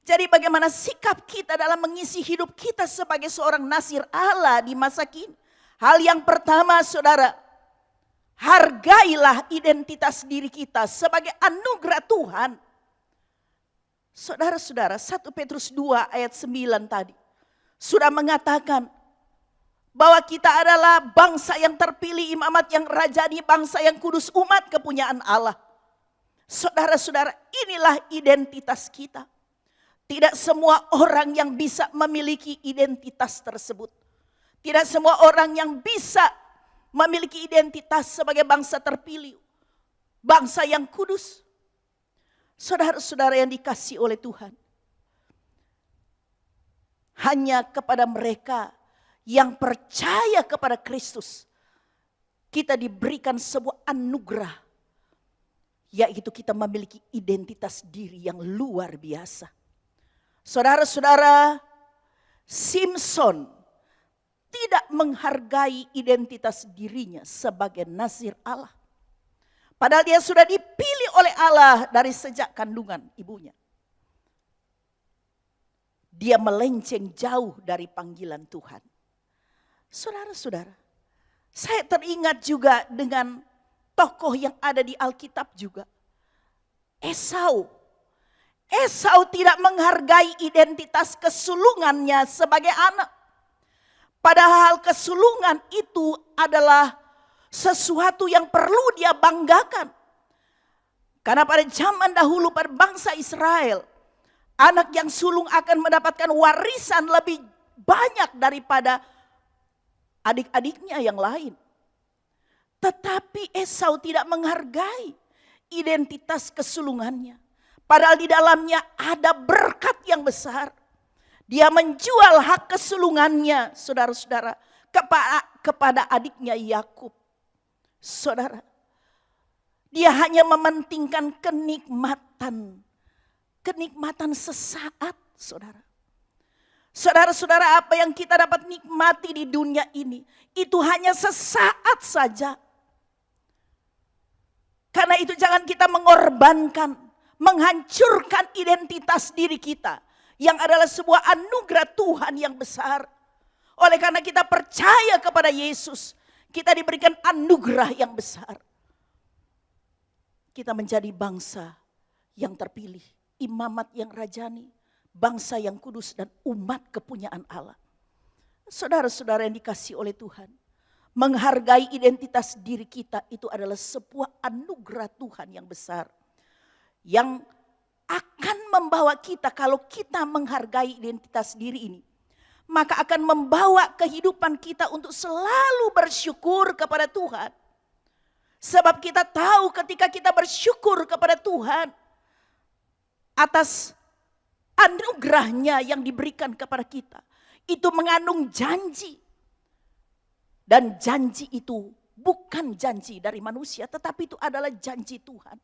Jadi bagaimana sikap kita dalam mengisi hidup kita sebagai seorang nazir Allah di masa kini. Hal yang pertama saudara, hargailah identitas diri kita sebagai anugerah Tuhan. Saudara-saudara, 1 Petrus 2 ayat 9 tadi sudah mengatakan bahwa kita adalah bangsa yang terpilih, imamat yang rajani, bangsa yang kudus, umat kepunyaan Allah. Saudara-saudara, inilah identitas kita. Tidak semua orang yang bisa memiliki identitas tersebut. Tidak semua orang yang bisa memiliki identitas sebagai bangsa terpilih, bangsa yang kudus. Saudara-saudara yang dikasihi oleh Tuhan, hanya kepada mereka yang percaya kepada Kristus, kita diberikan sebuah anugerah, yaitu kita memiliki identitas diri yang luar biasa. Saudara-saudara, Simson tidak menghargai identitas dirinya sebagai nazir Allah. Padahal dia sudah dipilih oleh Allah dari sejak kandungan ibunya. Dia melenceng jauh dari panggilan Tuhan. Saudara-saudara, saya teringat juga dengan tokoh yang ada di Alkitab juga. Esau. Esau tidak menghargai identitas kesulungannya sebagai anak. Padahal kesulungan itu adalah sesuatu yang perlu dia banggakan. Karena pada zaman dahulu pada bangsa Israel, anak yang sulung akan mendapatkan warisan lebih banyak daripada adik-adiknya yang lain. Tetapi Esau tidak menghargai identitas kesulungannya. Padahal di dalamnya ada berkat yang besar. Dia menjual hak kesulungannya, saudara-saudara, kepada adiknya Yakub. Saudara, dia hanya mementingkan kenikmatan sesaat, saudara. Saudara-saudara, apa yang kita dapat nikmati di dunia ini, itu hanya sesaat saja. Karena itu jangan kita mengorbankan, menghancurkan identitas diri kita, yang adalah sebuah anugerah Tuhan yang besar. Oleh karena kita percaya kepada Yesus, kita diberikan anugerah yang besar. Kita menjadi bangsa yang terpilih, imamat yang rajani, bangsa yang kudus dan umat kepunyaan Allah. Saudara-saudara yang dikasihi oleh Tuhan, menghargai identitas diri kita itu adalah sebuah anugerah Tuhan yang besar. Yang akan membawa kita, kalau kita menghargai identitas diri ini, maka akan membawa kehidupan kita untuk selalu bersyukur kepada Tuhan. Sebab kita tahu ketika kita bersyukur kepada Tuhan atas anugerahnya yang diberikan kepada kita, itu mengandung janji. Dan janji itu bukan janji dari manusia, tetapi itu adalah janji Tuhan.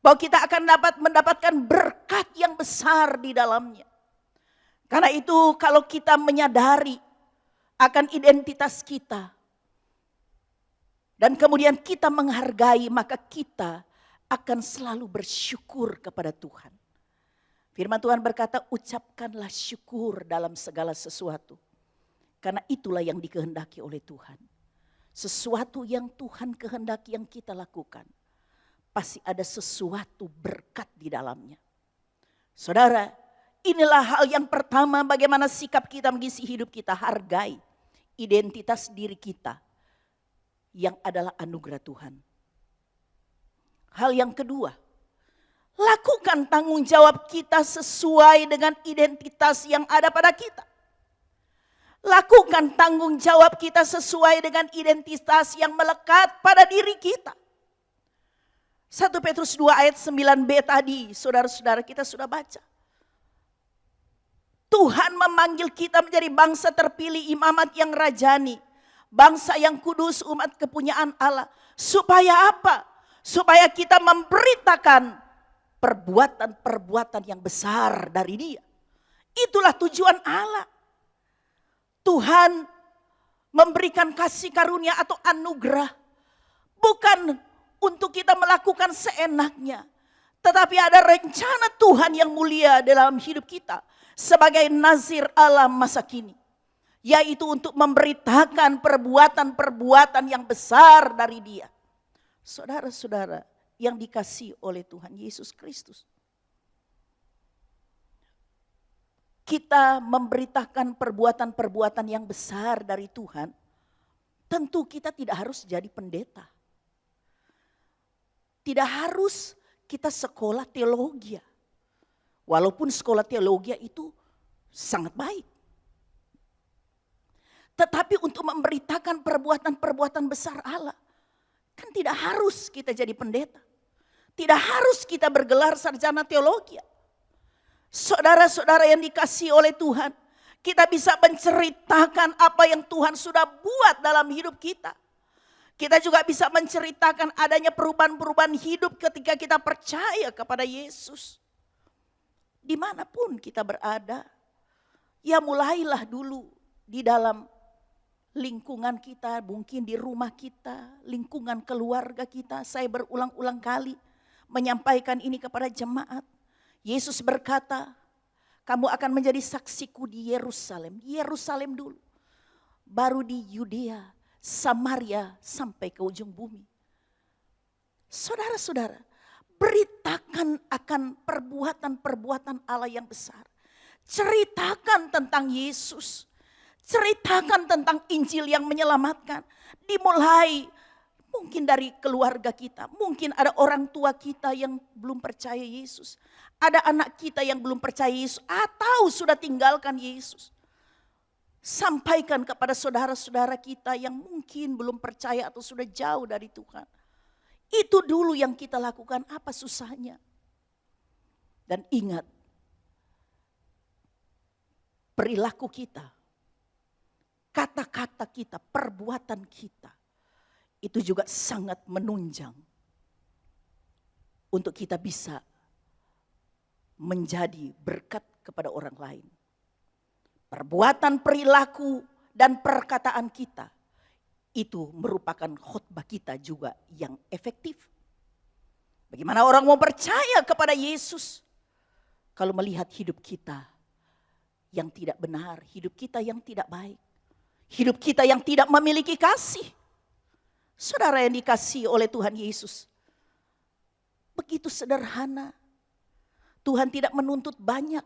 Bahwa kita akan mendapatkan berkat yang besar di dalamnya. Karena itu kalau kita menyadari akan identitas kita, dan kemudian kita menghargai, maka kita akan selalu bersyukur kepada Tuhan. Firman Tuhan berkata, ucapkanlah syukur dalam segala sesuatu. Karena itulah yang dikehendaki oleh Tuhan. Sesuatu yang Tuhan kehendaki yang kita lakukan, pasti ada sesuatu berkat di dalamnya. Saudara, inilah hal yang pertama bagaimana sikap kita mengisi hidup kita. Hargai identitas diri kita yang adalah anugerah Tuhan. Hal yang kedua, lakukan tanggung jawab kita sesuai dengan identitas yang ada pada kita. Lakukan tanggung jawab kita sesuai dengan identitas yang melekat pada diri kita. 1 Petrus 2 ayat 9b tadi, saudara-saudara kita sudah baca. Tuhan memanggil kita menjadi bangsa terpilih, imamat yang rajani. Bangsa yang kudus, umat kepunyaan Allah. Supaya apa? Supaya kita memberitakan perbuatan-perbuatan yang besar dari Dia. Itulah tujuan Allah. Tuhan memberikan kasih karunia atau anugerah bukan untuk kita melakukan seenaknya, tetapi ada rencana Tuhan yang mulia dalam hidup kita sebagai nazir Allah masa kini, yaitu untuk memberitakan perbuatan-perbuatan yang besar dari Dia. Saudara-saudara yang dikasihi oleh Tuhan Yesus Kristus, kita memberitakan perbuatan-perbuatan yang besar dari Tuhan, tentu kita tidak harus jadi pendeta. Tidak harus kita sekolah teologi. Walaupun sekolah teologi itu sangat baik. Tetapi untuk memberitakan perbuatan-perbuatan besar Allah, kan tidak harus kita jadi pendeta. Tidak harus kita bergelar sarjana teologi. Saudara-saudara yang dikasihi oleh Tuhan, kita bisa menceritakan apa yang Tuhan sudah buat dalam hidup kita. Kita juga bisa menceritakan adanya perubahan-perubahan hidup ketika kita percaya kepada Yesus. Dimanapun kita berada, ya mulailah dulu di dalam lingkungan kita, mungkin di rumah kita, lingkungan keluarga kita. Saya berulang-ulang kali menyampaikan ini kepada jemaat. Yesus berkata, kamu akan menjadi saksiku di Yerusalem. Di Yerusalem dulu. Baru di Yudea, Samaria, sampai ke ujung bumi. Saudara-saudara, beritakan akan perbuatan-perbuatan Allah yang besar. Ceritakan tentang Yesus. Ceritakan tentang Injil yang menyelamatkan. Dimulai Mungkin dari keluarga kita, mungkin ada orang tua kita yang belum percaya Yesus. Ada anak kita yang belum percaya Yesus atau sudah tinggalkan Yesus. Sampaikan kepada saudara-saudara kita yang mungkin belum percaya atau sudah jauh dari Tuhan. Itu dulu yang kita lakukan, apa susahnya? Dan ingat, perilaku kita, kata-kata kita, perbuatan kita, itu juga sangat menunjang untuk kita bisa menjadi berkat kepada orang lain. Perbuatan, perilaku, dan perkataan kita itu merupakan khotbah kita juga yang efektif. Bagaimana orang mau percaya kepada Yesus kalau melihat hidup kita yang tidak benar, hidup kita yang tidak baik, hidup kita yang tidak memiliki kasih. Saudara yang dikasihi oleh Tuhan Yesus, begitu sederhana. Tuhan tidak menuntut banyak.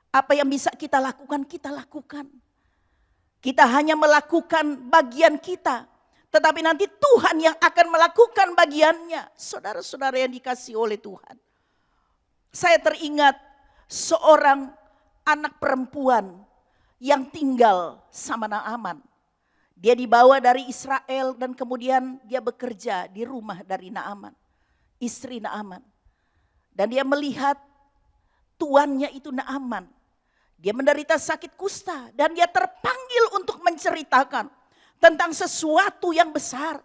Apa yang bisa kita lakukan, kita lakukan. Kita hanya melakukan bagian kita. Tetapi nanti Tuhan yang akan melakukan bagiannya. Saudara-saudara yang dikasihi oleh Tuhan. Saya teringat seorang anak perempuan yang tinggal sama Naaman. Dia dibawa dari Israel dan kemudian dia bekerja di rumah dari Naaman. Istri Naaman. Dan dia melihat tuannya itu Naaman. Dia menderita sakit kusta dan dia terpanggil untuk menceritakan tentang sesuatu yang besar.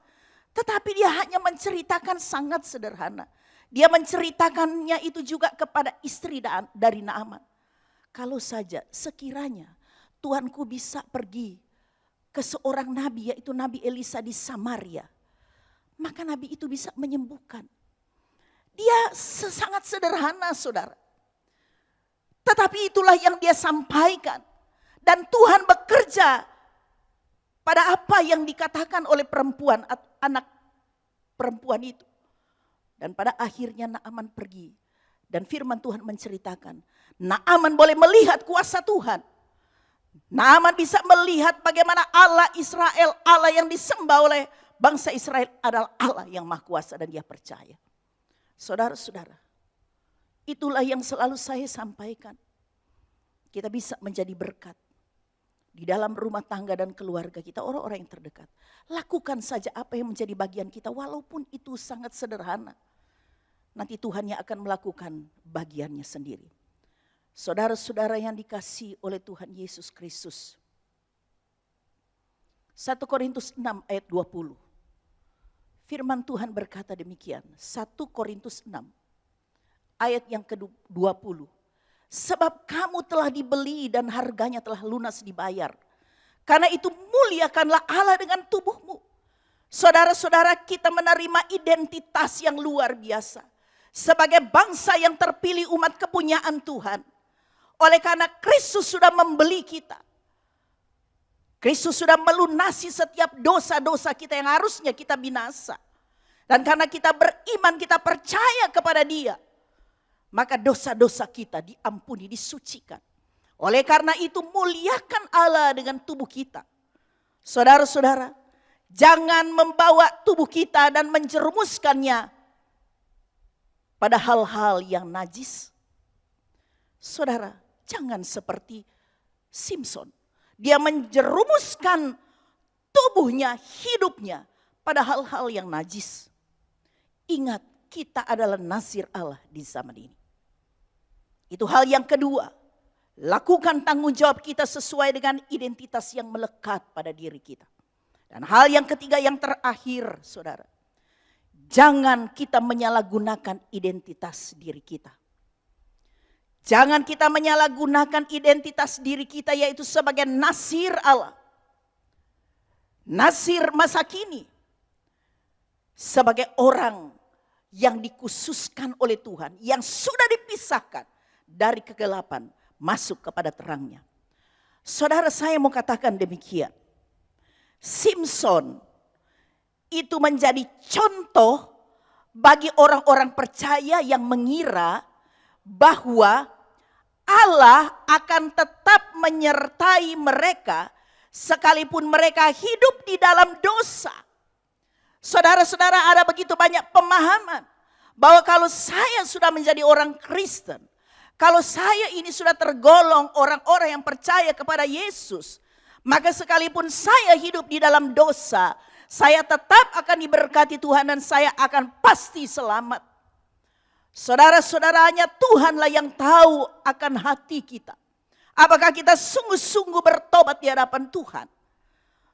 Tetapi dia hanya menceritakan sangat sederhana. Dia menceritakannya itu juga kepada istri dari Naaman. Kalau saja sekiranya tuanku bisa pergi ke seorang nabi, yaitu Nabi Elisa di Samaria, maka nabi itu bisa menyembuhkan. Dia sangat sederhana, saudara. Tetapi itulah yang dia sampaikan. Dan Tuhan bekerja pada apa yang dikatakan oleh perempuan, anak perempuan itu. Dan pada akhirnya Naaman pergi. Dan firman Tuhan menceritakan, Naaman boleh melihat kuasa Tuhan. Naaman bisa melihat bagaimana Allah Israel, Allah yang disembah oleh bangsa Israel adalah Allah yang maha kuasa dan dia percaya. Saudara-saudara, itulah yang selalu saya sampaikan. Kita bisa menjadi berkat di dalam rumah tangga dan keluarga kita, orang-orang yang terdekat. Lakukan saja apa yang menjadi bagian kita walaupun itu sangat sederhana. Nanti Tuhan yang akan melakukan bagiannya sendiri. Saudara-saudara yang dikasihi oleh Tuhan Yesus Kristus. 1 Korintus 6 ayat 20. Firman Tuhan berkata demikian. 1 Korintus 6 ayat yang ke-20. Sebab kamu telah dibeli dan harganya telah lunas dibayar. Karena itu muliakanlah Allah dengan tubuhmu. Saudara-saudara, kita menerima identitas yang luar biasa. Sebagai bangsa yang terpilih umat kepunyaan Tuhan. Oleh karena Kristus sudah membeli kita. Kristus sudah melunasi setiap dosa-dosa kita yang harusnya kita binasa. Dan karena kita beriman, kita percaya kepada Dia, maka dosa-dosa kita diampuni, disucikan. Oleh karena itu muliakan Allah dengan tubuh kita. Saudara-saudara, jangan membawa tubuh kita dan menjerumuskannya pada hal-hal yang najis. Saudara, jangan seperti Simson. Dia menjerumuskan tubuhnya, hidupnya pada hal-hal yang najis. Ingat, kita adalah nasir Allah di zaman ini. Itu hal yang kedua. Lakukan tanggung jawab kita sesuai dengan identitas yang melekat pada diri kita. Dan hal yang ketiga yang terakhir, saudara. Jangan kita menyalahgunakan identitas diri kita. Jangan kita menyalahgunakan identitas diri kita yaitu sebagai nasir Allah. Nasir masa kini. Sebagai orang yang dikhususkan oleh Tuhan. Yang sudah dipisahkan dari kegelapan masuk kepada terangnya. Saudara, saya mau katakan demikian. Simson itu menjadi contoh bagi orang-orang percaya yang mengira bahwa Allah akan tetap menyertai mereka sekalipun mereka hidup di dalam dosa. Saudara-saudara, ada begitu banyak pemahaman bahwa kalau saya sudah menjadi orang Kristen, kalau saya ini sudah tergolong orang-orang yang percaya kepada Yesus, maka sekalipun saya hidup di dalam dosa, saya tetap akan diberkati Tuhan dan saya akan pasti selamat. Saudara-saudaranya, Tuhanlah yang tahu akan hati kita. Apakah kita sungguh-sungguh bertobat di hadapan Tuhan?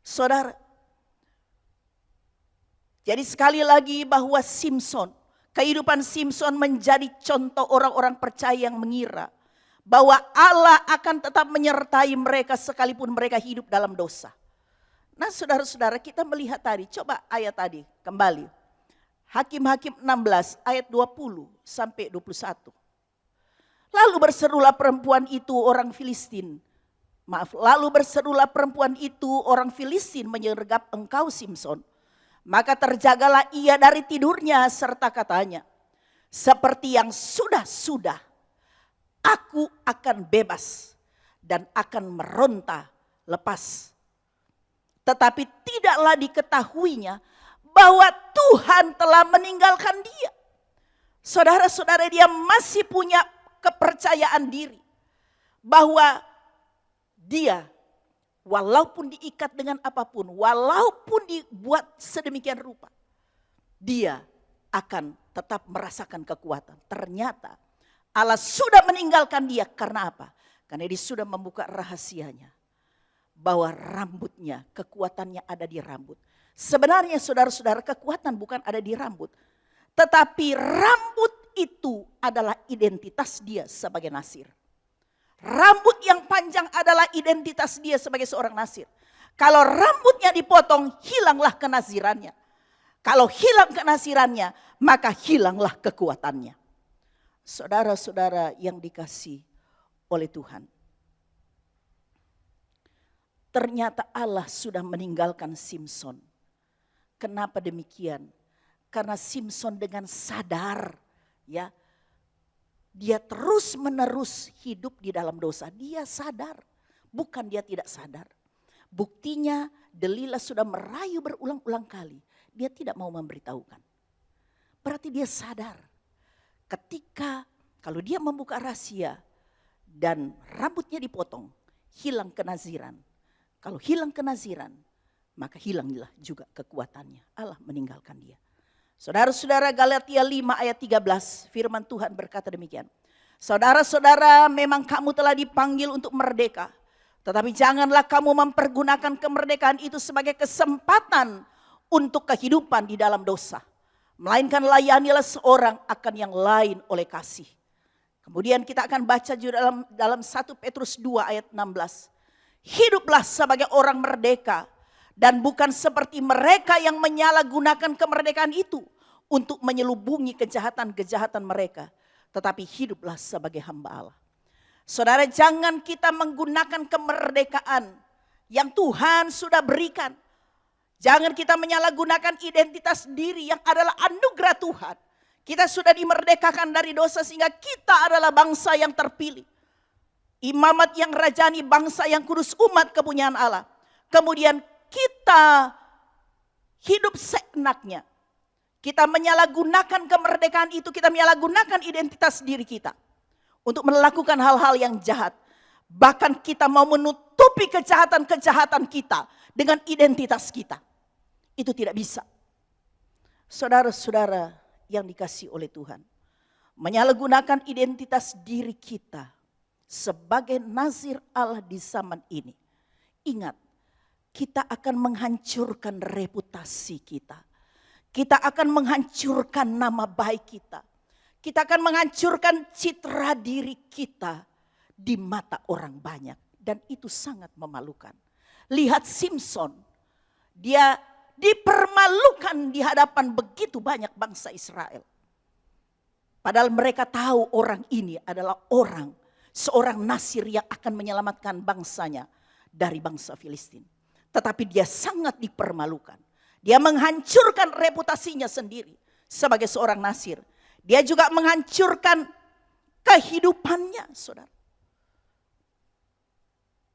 Saudara, jadi sekali lagi bahwa kehidupan Simson menjadi contoh orang-orang percaya yang mengira bahwa Allah akan tetap menyertai mereka sekalipun mereka hidup dalam dosa. Nah saudara-saudara, kita melihat tadi, coba ayat tadi kembali. Hakim-Hakim 16 ayat 20 sampai 21. Lalu berserulah perempuan itu orang Filistin. Lalu berserulah perempuan itu orang Filistin menyergap engkau Simson. Maka terjagalah ia dari tidurnya serta katanya, seperti yang sudah-sudah, aku akan bebas dan akan meronta lepas. Tetapi tidaklah diketahuinya bahwa Tuhan telah meninggalkan dia. Saudara-saudara, dia masih punya kepercayaan diri bahwa dia walaupun diikat dengan apapun, walaupun dibuat sedemikian rupa, dia akan tetap merasakan kekuatan. Ternyata Allah sudah meninggalkan dia karena apa? Karena dia sudah membuka rahasianya. Bahwa rambutnya, kekuatannya ada di rambut. Sebenarnya saudara-saudara, kekuatan bukan ada di rambut. Tetapi rambut itu adalah identitas dia sebagai nasir. Rambut yang panjang adalah identitas dia sebagai seorang nasir. Kalau rambutnya dipotong, hilanglah kenazirannya. Kalau hilang kenasirannya, maka hilanglah kekuatannya. Saudara-saudara yang dikasihi oleh Tuhan. Ternyata Allah sudah meninggalkan Simson. Kenapa demikian? Karena Simson dengan sadar, ya, dia terus menerus hidup di dalam dosa. Dia sadar, bukan dia tidak sadar. Buktinya Delila sudah merayu berulang-ulang kali. Dia tidak mau memberitahukan. Berarti dia sadar. Ketika kalau dia membuka rahasia dan rambutnya dipotong, hilang kenaziran. Kalau hilang kenaziran, maka hilanglah juga kekuatannya. Allah meninggalkan dia. Saudara-saudara, Galatia 5 ayat 13, firman Tuhan berkata demikian. Saudara-saudara, memang kamu telah dipanggil untuk merdeka. Tetapi janganlah kamu mempergunakan kemerdekaan itu sebagai kesempatan untuk kehidupan di dalam dosa. Melainkan layanilah seorang akan yang lain oleh kasih. Kemudian kita akan baca juga dalam 1 Petrus 2 ayat 16. Hiduplah sebagai orang merdeka. Dan bukan seperti mereka yang menyalahgunakan kemerdekaan itu untuk menyelubungi kejahatan-kejahatan mereka. Tetapi hiduplah sebagai hamba Allah. Saudara, jangan kita menggunakan kemerdekaan yang Tuhan sudah berikan. Jangan kita menyalahgunakan identitas diri yang adalah anugerah Tuhan. Kita sudah dimerdekakan dari dosa sehingga kita adalah bangsa yang terpilih. Imamat yang rajani, bangsa yang kudus, umat kepunyaan Allah. Kemudian kita hidup seenaknya. Kita menyalahgunakan kemerdekaan itu, kita menyalahgunakan identitas diri kita. Untuk melakukan hal-hal yang jahat. Bahkan kita mau menutupi kejahatan-kejahatan kita dengan identitas kita. Itu tidak bisa. Saudara-saudara yang dikasihi oleh Tuhan. Menyalahgunakan identitas diri kita sebagai nazir Allah di zaman ini. Ingat, kita akan menghancurkan reputasi kita. Kita akan menghancurkan nama baik kita. Kita akan menghancurkan citra diri kita di mata orang banyak. Dan itu sangat memalukan. Lihat Simson, dia dipermalukan di hadapan begitu banyak bangsa Israel. Padahal mereka tahu orang ini adalah seorang nasir yang akan menyelamatkan bangsanya dari bangsa Filistin. Tetapi dia sangat dipermalukan. Dia menghancurkan reputasinya sendiri sebagai seorang nasir. Dia juga menghancurkan kehidupannya, saudara.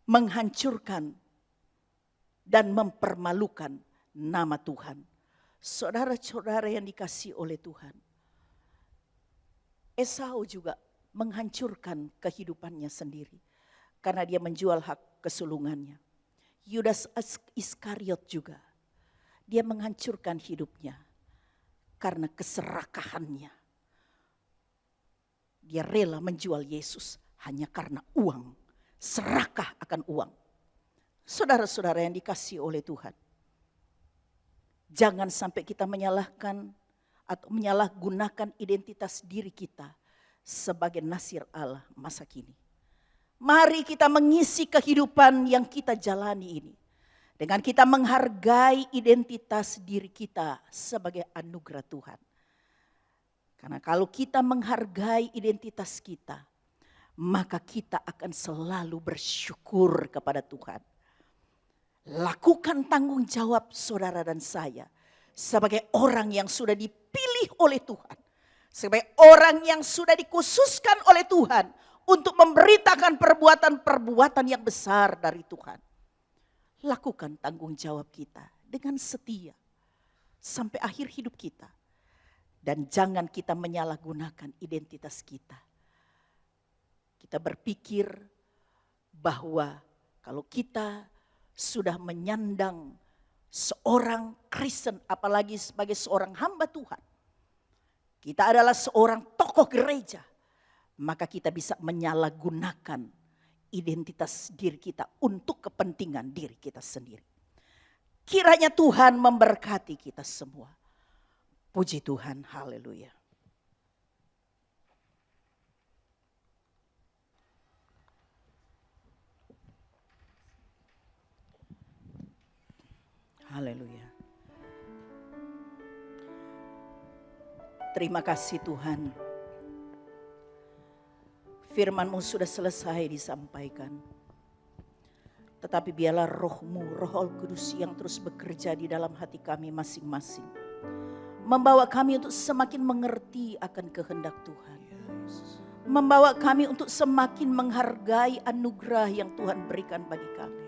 Menghancurkan dan mempermalukan nama Tuhan. Saudara-saudara yang dikasihi oleh Tuhan, Esau juga menghancurkan kehidupannya sendiri karena dia menjual hak kesulungannya. Yudas Iskariot juga, dia menghancurkan hidupnya karena keserakahannya. Dia rela menjual Yesus hanya karena uang, serakah akan uang. Saudara-saudara yang dikasihi oleh Tuhan, jangan sampai kita menyalahkan atau menyalahgunakan identitas diri kita sebagai nasir Allah masa kini. Mari kita mengisi kehidupan yang kita jalani ini dengan kita menghargai identitas diri kita sebagai anugerah Tuhan. Karena kalau kita menghargai identitas kita, maka kita akan selalu bersyukur kepada Tuhan. Lakukan tanggung jawab saudara dan saya sebagai orang yang sudah dipilih oleh Tuhan. Sebagai orang yang sudah dikhususkan oleh Tuhan untuk memberitakan perbuatan-perbuatan yang besar dari Tuhan. Lakukan tanggung jawab kita dengan setia sampai akhir hidup kita. Dan jangan kita menyalahgunakan identitas kita. Kita berpikir bahwa kalau kita sudah menyandang seorang Kristen, apalagi sebagai seorang hamba Tuhan, kita adalah seorang tokoh gereja, maka kita bisa menyalahgunakan identitas diri kita untuk kepentingan diri kita sendiri. Kiranya Tuhan memberkati kita semua. Puji Tuhan, haleluya. Haleluya. Terima kasih Tuhan. Firman-Mu sudah selesai disampaikan. Tetapi biarlah Roh-Mu, Roh Kudus yang terus bekerja di dalam hati kami masing-masing. Membawa kami untuk semakin mengerti akan kehendak Tuhan. Membawa kami untuk semakin menghargai anugerah yang Tuhan berikan bagi kami.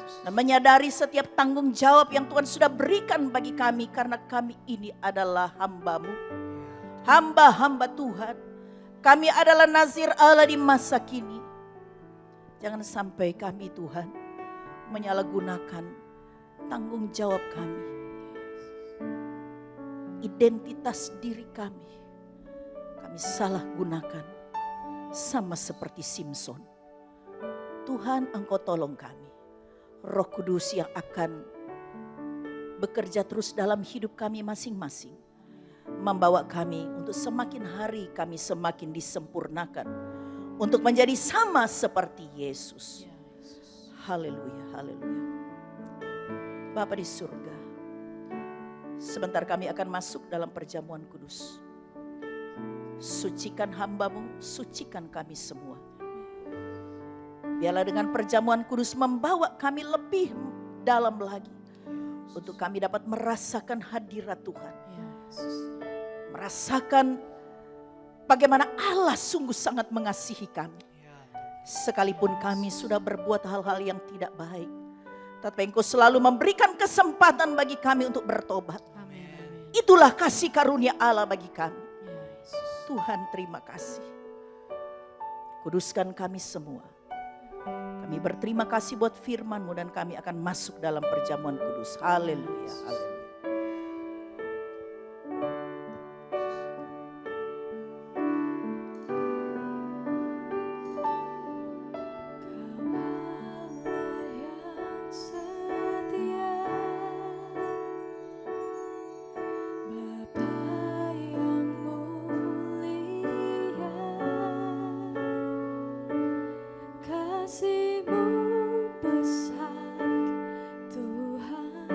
Dan menyadari setiap tanggung jawab yang Tuhan sudah berikan bagi kami. Karena kami ini adalah hamba-Mu. Hamba-hamba Tuhan. Kami adalah nazir Allah di masa kini. Jangan sampai kami Tuhan menyalahgunakan tanggung jawab kami. Identitas diri kami salah gunakan sama seperti Simson. Tuhan, Engkau tolong kami. Roh Kudus yang akan bekerja terus dalam hidup kami masing-masing, membawa kami untuk semakin hari kami semakin disempurnakan untuk menjadi sama seperti Yesus. Haleluya, haleluya. Bapa di surga, sebentar kami akan masuk dalam perjamuan kudus. Sucikan hamba-Mu, sucikan kami semua. Biarlah dengan perjamuan kudus membawa kami lebih dalam lagi. Untuk kami dapat merasakan hadirat Tuhan. Merasakan bagaimana Allah sungguh sangat mengasihi kami. Sekalipun kami sudah berbuat hal-hal yang tidak baik. Tetapi Engkau selalu memberikan kesempatan bagi kami untuk bertobat. Itulah kasih karunia Allah bagi kami. Tuhan, terima kasih. Kuduskan kami semua. Kami berterima kasih buat firman-Mu dan kami akan masuk dalam perjamuan kudus. Haleluya, haleluya.
Kasih-Mu besar Tuhan.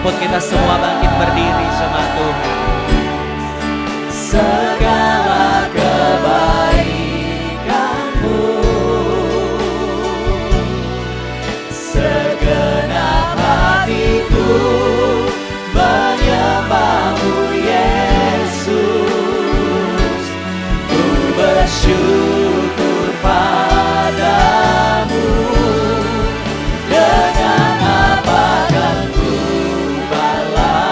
rumput kita semua bangkit berdiri jemaat Tuhan. Segala kebaikan-Mu, segenap hatiku menyembah-Mu Yesus. Ku bersyukur padamu, dengan apa kan ku balas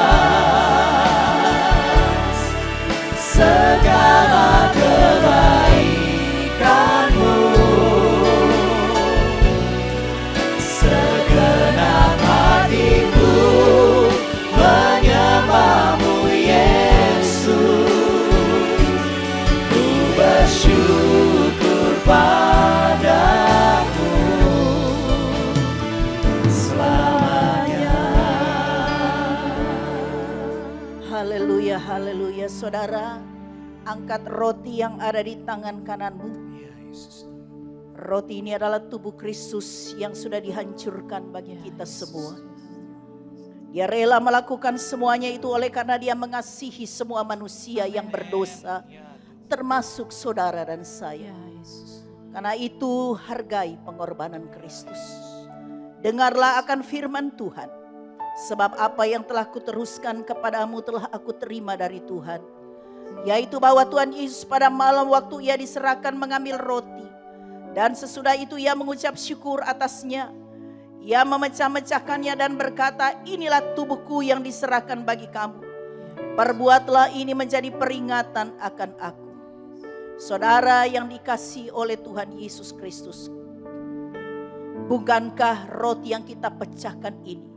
segala kebaikan-Mu. Segenap hatiku menyembah-Mu Yesus. Ku bersyukur padamu selamanya.
Haleluya, haleluya. Saudara, angkat roti yang ada di tangan kananmu. Roti ini adalah tubuh Kristus yang sudah dihancurkan bagi kita semua. Dia rela melakukan semuanya itu oleh karena Dia mengasihi semua manusia yang berdosa, termasuk saudara dan saya. Karena itu hargai pengorbanan Kristus. Dengarlah akan firman Tuhan. Sebab apa yang telah kuteruskan kepadamu telah aku terima dari Tuhan. Yaitu bahwa Tuhan Yesus pada malam waktu Ia diserahkan mengambil roti. Dan sesudah itu Ia mengucap syukur atasnya. Ia memecah-mecahkannya dan berkata, inilah tubuhku yang diserahkan bagi kamu. Perbuatlah ini menjadi peringatan akan aku. Saudara yang dikasihi oleh Tuhan Yesus Kristus. Bukankah roti yang kita pecahkan ini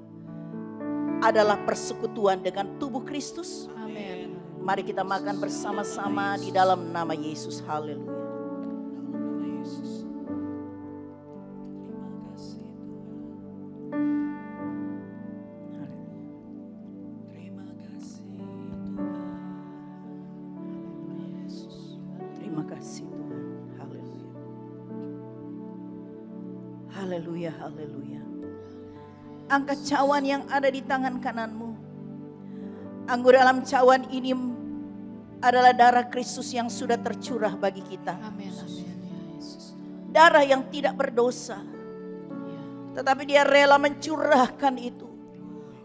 adalah persekutuan dengan tubuh Kristus?
Amin.
Mari kita makan bersama-sama di dalam nama Yesus. Haleluya. Terima kasih Tuhan. Haleluya. Haleluya, haleluya. Angkat cawan yang ada di tangan kananmu. Anggur dalam cawan ini adalah darah Kristus yang sudah tercurah bagi kita.
Amin, amin, ya Yesus.
Darah yang tidak berdosa. Tetapi Dia rela mencurahkan itu.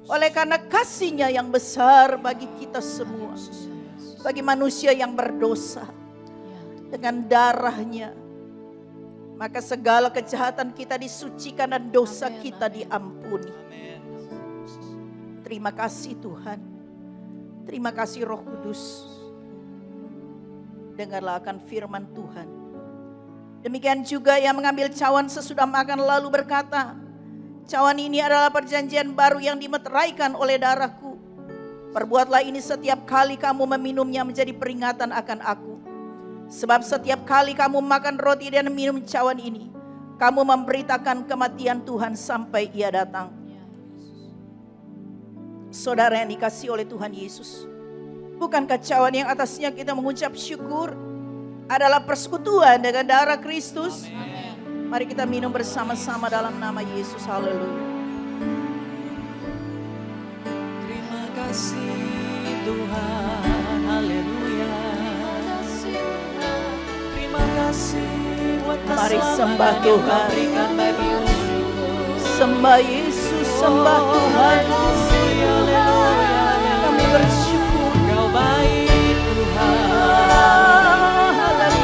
Oleh karena kasih-Nya yang besar bagi kita semua. Bagi manusia yang berdosa. Dengan darah-Nya. Maka segala kejahatan kita disucikan dan dosa kita diampuni. Terima kasih Tuhan. Terima kasih Roh Kudus. Dengarlah akan firman Tuhan. Demikian juga yang mengambil cawan sesudah makan lalu berkata, cawan ini adalah perjanjian baru yang dimeteraikan oleh darahku. Perbuatlah ini setiap kali kamu meminumnya menjadi peringatan akan aku. Sebab setiap kali kamu makan roti dan minum cawan ini, kamu memberitakan kematian Tuhan sampai Ia datang. Saudara yang dikasihi oleh Tuhan Yesus, bukankah cawan yang atasnya kita mengucap syukur adalah persekutuan dengan darah Kristus? Amen. Mari kita minum bersama-sama dalam nama Yesus. Haleluya.
Terima kasih Tuhan. Haleluya. Terima kasih buat
Mari sembah Tuhan.
berikan bagimu.
Sembah Yesus, sembah Tuhan. Kami bersyukur.
Kau baik Tuhan.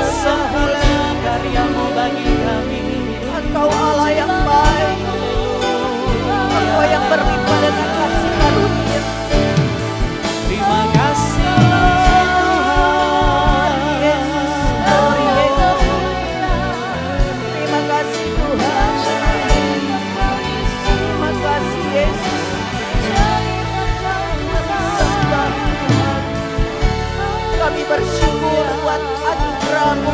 Sempurna karya-Mu bagi kami.
Engkau Allah yang baik. Engkau yang berlimpah dengan kasih karunia.
Terima kasih Tuhan.
Yesus, Yesus. Terima kasih Tuhan. Terima kasih Yesus. Sembah Tuhan. Kami bersyukur buat anugerah-Mu.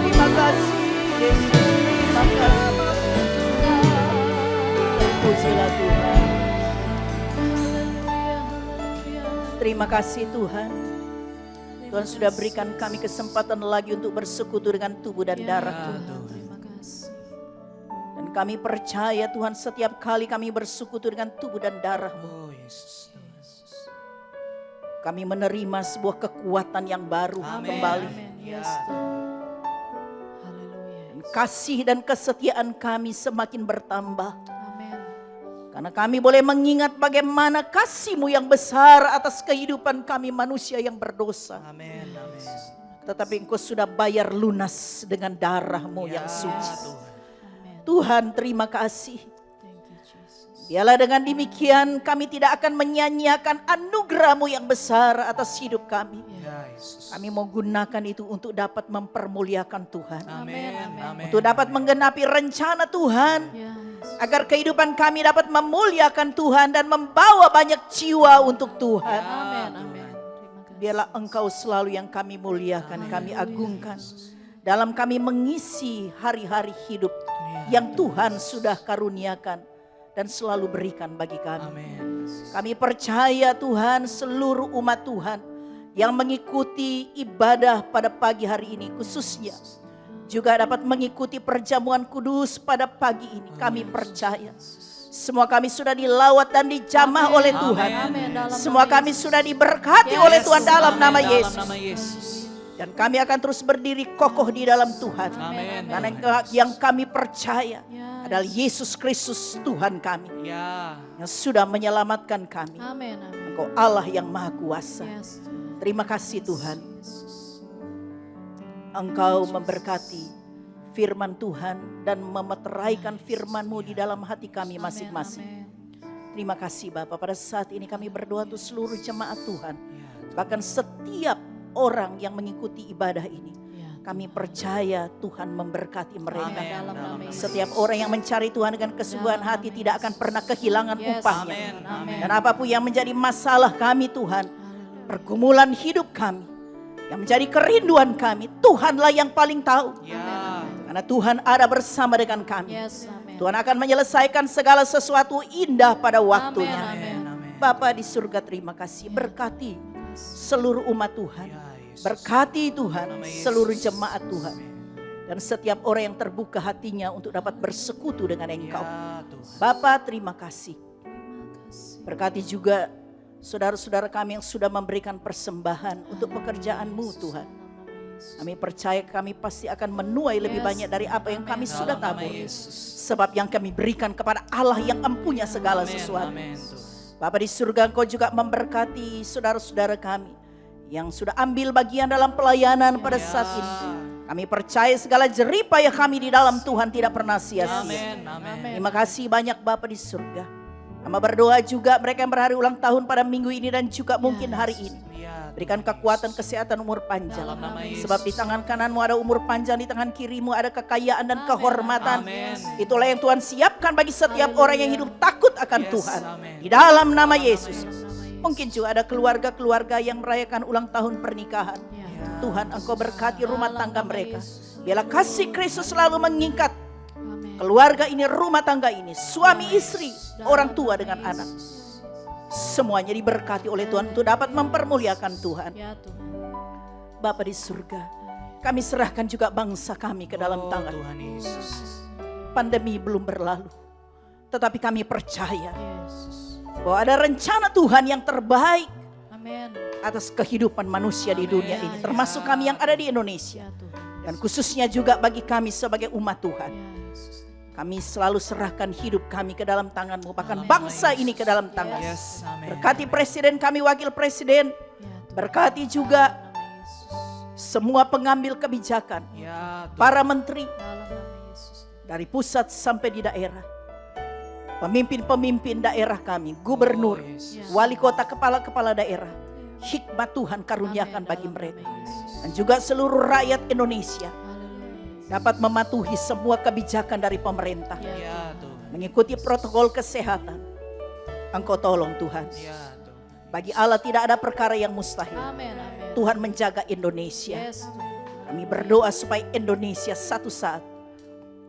Terima kasih Yesus. Terima kasih. Terpujilah Tuhan. Terima kasih Tuhan. Tuhan sudah berikan kami kesempatan lagi untuk bersekutu dengan tubuh dan darah Tuhan.
Terima kasih.
Dan Dan kami percaya Tuhan setiap kali kami bersekutu dengan tubuh dan darah-Mu,
Oh Yesus, Tuhan.
kami menerima sebuah kekuatan yang baru kembali.
Amin. Yes, Tuhan. Haleluya.
Kasih dan kesetiaan kami semakin bertambah.
Amin.
Karena kami boleh mengingat bagaimana kasih-Mu yang besar atas kehidupan kami manusia yang berdosa.
Amin. Amin.
Tetapi Engkau sudah bayar lunas dengan darah-Mu yang suci.
Tuhan.
Amin.
Tuhan, terima kasih.
Thank you, Jesus.
Biarlah dengan demikian kami tidak akan menyanyiakan anugerah-Mu yang besar atas hidup kami.
Ya Yesus.
Kami mau gunakan itu untuk dapat mempermuliakan Tuhan.
Amin. Amin.
Untuk dapat menggenapi rencana Tuhan.
Yes.
Agar kehidupan kami dapat memuliakan Tuhan dan membawa banyak jiwa untuk Tuhan.
Amin. Amin. Terima kasih.
Biarlah Engkau selalu yang kami muliakan, kami agungkan. Dalam kami mengisi hari-hari hidup yang Tuhan sudah karuniakan dan selalu berikan bagi kami.
Amin.
Kami percaya Tuhan seluruh umat Tuhan yang mengikuti ibadah pada pagi hari ini khususnya juga dapat mengikuti perjamuan kudus pada pagi ini. Kami percaya semua kami sudah dilawat dan dijamah oleh Tuhan.
Amin. Dalam
Semua
nama
kami
Yesus.
sudah diberkati oleh Tuhan dalam nama
Dalam
Yesus.
nama Yesus.
Dan kami akan terus berdiri kokoh di dalam Tuhan.
Amin.
Karena yang kami percaya
Yes.
adalah Yesus Kristus Tuhan kami
Ya.
yang sudah menyelamatkan kami.
Amin. Amin.
Engkau Allah yang maha kuasa.
Yes, Tuhan.
Terima kasih Tuhan. Engkau memberkati firman Tuhan dan memeteraikan firman-Mu di dalam hati kami masing-masing.
Amin.
Terima kasih Bapak. Pada saat ini kami berdoa untuk seluruh jemaat Tuhan.
Ya,
Bahkan setiap orang yang mengikuti ibadah ini.
Ya.
Kami percaya Tuhan memberkati mereka.
Amin.
Dalam nama Yesus.
Setiap orang yang mencari Tuhan dengan kesungguhan
Dalam
hati
nama
tidak akan
Yesus.
pernah kehilangan
Yes,
upahnya.
Amin.
Amin.
Dan apapun yang menjadi masalah kami Tuhan,
Haleluya.
pergumulan hidup kami, yang menjadi kerinduan kami, Tuhanlah yang paling tahu.
Ya.
Karena Tuhan ada bersama dengan kami.
Yes, amin.
Tuhan akan menyelesaikan segala sesuatu indah pada waktunya.
Amin.
Amin.
Bapa di surga terima kasih. Berkati seluruh umat Tuhan.
Ya, Yesus.
Berkati Tuhan
Nama Yesus.
seluruh jemaat Tuhan. Dan setiap orang yang terbuka hatinya untuk dapat bersekutu dengan Engkau.
Ya, Tuhan.
Bapa terima kasih.
Terima kasih.
Berkati juga saudara-saudara kami yang sudah memberikan persembahan untuk pekerjaan-Mu Tuhan.
Dalam nama Yesus.
Kami percaya kami pasti akan menuai lebih
Yes.
banyak dari apa yang kami
Dalam
sudah
nama
tabur.
Yesus.
Sebab yang kami berikan kepada Allah yang empunya segala
Amin.
sesuatu.
Amin, Tuhan.
Bapa di surga Engkau juga memberkati saudara-saudara kami yang sudah ambil bagian dalam pelayanan pada saat ini. Kami percaya segala jeripayah kami di dalam Tuhan tidak pernah sia-sia.
Amin. Amin.
Terima kasih banyak Bapa di surga. Kami berdoa juga mereka yang berhari ulang tahun pada minggu ini dan juga mungkin hari ini.
Ya,
Berikan kekuatan, kesehatan, umur panjang.
Dalam nama Yesus.
Sebab di tangan kananmu ada umur panjang, di tangan kirimu ada kekayaan dan
Amin.
kehormatan.
Amin.
Itulah yang Tuhan siapkan bagi setiap orang yang hidup takut akan
Yes,
Tuhan.
amin.
Di dalam nama Yesus.
Dalam nama Yesus.
Mungkin juga ada keluarga-keluarga yang merayakan ulang tahun pernikahan.
Ya.
Tuhan Engkau berkati rumah
Dalam
tangga
nama
mereka.
Yesus.
Biarlah kasih Kristus selalu mengikat
Amin.
keluarga ini, rumah tangga ini, suami istri,
Dalam
orang tua
nama
dengan
Yesus.
anak. Semuanya diberkati oleh Tuhan untuk dapat mempermuliakan Tuhan.
Ya Tuhan.
Bapa di surga, kami serahkan juga bangsa kami ke dalam
Oh,
tangan.
Tuhan Yesus.
Pandemi belum berlalu, tetapi kami percaya
Yesus.
bahwa ada rencana Tuhan yang terbaik
Amin.
atas kehidupan manusia di dunia ini, termasuk kami yang ada di Indonesia.
Ya Tuhan.
Dan khususnya juga bagi kami sebagai umat Tuhan.
Ya Yesus.
Kami selalu serahkan hidup kami ke dalam tangan-Mu, bahkan
Amin.
bangsa ini ke dalam tangan.
Yes, amin.
Berkati presiden kami, wakil presiden,
Ya Tuhan.
berkati juga
Dalam nama Yesus.
semua pengambil kebijakan,
Ya, Tuhan.
para menteri
Dalam nama Yesus.
dari pusat sampai di daerah, pemimpin-pemimpin daerah kami, gubernur,
Oh, yes.
wali kota, kepala-kepala daerah, hikmat Tuhan karuniakan
Amin.
bagi
Dalam
mereka.
nama Yesus.
Dan juga seluruh rakyat Indonesia
Haleluya.
dapat mematuhi semua kebijakan dari pemerintah,
Ya
Ya,
Tuhan.
Tuhan.
mengikuti protokol kesehatan. Engkau tolong Tuhan.
Ya, Tuhan.
Bagi Allah tidak ada perkara yang mustahil.
Amin. Amin.
Tuhan menjaga Indonesia.
Yes Tuhan.
Kami berdoa supaya Indonesia satu saat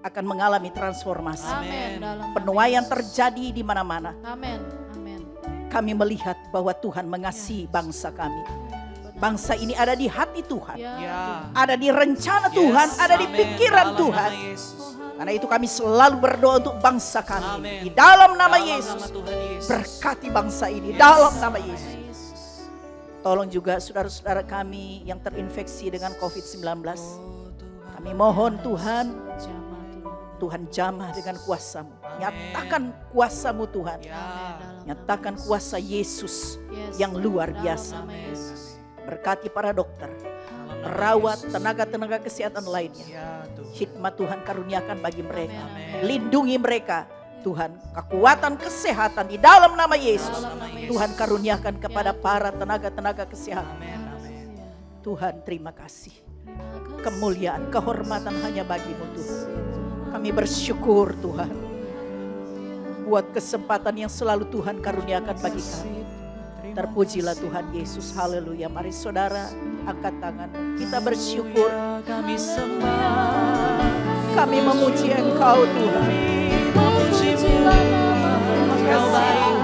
akan mengalami transformasi.
Amin. Dalam nama
Penuaian
Yesus.
terjadi di mana-mana.
Amin. Amin.
Kami melihat bahwa Tuhan mengasihi bangsa kami. Bangsa ini ada di hati Tuhan.
Ya.
Ya.
Ada di rencana Tuhan,
Yes,
ada di
amin.
pikiran
Dalam
Tuhan.
nama Yesus.
Karena itu kami selalu berdoa untuk bangsa kami.
Amin.
Di dalam nama
Dalam
Yesus.
nama Tuhan Yesus.
Berkati bangsa ini dalam nama Yesus. Tolong juga saudara-saudara kami yang terinfeksi dengan COVID-19. Kami mohon Tuhan, Tuhan jamah dengan kuasa-Mu. Nyatakan kuasa-Mu Tuhan. Nyatakan kuasa Yesus yang luar biasa. Berkati para dokter, perawat, tenaga-tenaga kesehatan lainnya. Hikmat Tuhan karuniakan bagi mereka. Lindungi mereka. Tuhan, kekuatan kesehatan di dalam nama Yesus. Tuhan karuniakan kepada para tenaga-tenaga kesehatan. Tuhan, terima kasih. Kemuliaan, kehormatan hanya bagi-Mu Tuhan. Kami bersyukur Tuhan buat kesempatan yang selalu Tuhan karuniakan bagi kami. Terpujilah Tuhan Yesus. Haleluya. Mari saudara angkat tangan. Kita bersyukur.
Kami sembah,
Kami memuji Engkau Tuhan.
Engkau baik.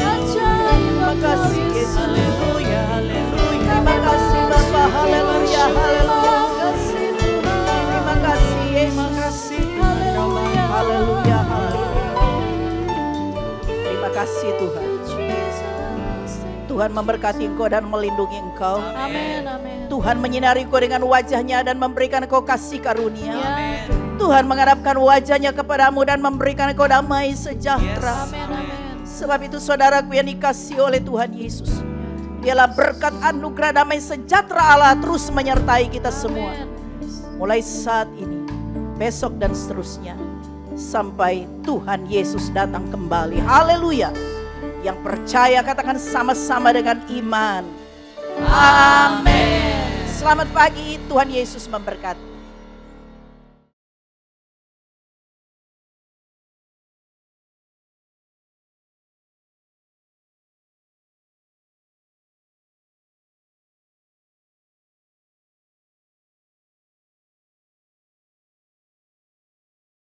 Terima kasih Yesus.
Haleluya, haleluya.
Terima kasih Bapa. Haleluya. Haleluya. Terima kasih Yesus. Haleluya. Haleluya. Terima kasih Tuhan. Tuhan memberkati Engkau dan melindungi Engkau.
Amin, amin.
Tuhan menyinari Engkau dengan wajahnya dan memberikan Engkau kasih karunia.
Ya.
Tuhan mengharapkan wajahnya kepadamu dan memberikan Engkau damai sejahtera.
Amin, amin.
Sebab itu saudaraku yang dikasihi oleh Tuhan Yesus, biarlah berkat anugerah damai sejahtera Allah terus menyertai kita semua. Mulai saat ini, besok dan seterusnya, sampai Tuhan Yesus datang kembali. Haleluya. Yang percaya katakan sama-sama dengan iman. Amin. Selamat pagi, Tuhan Yesus memberkati.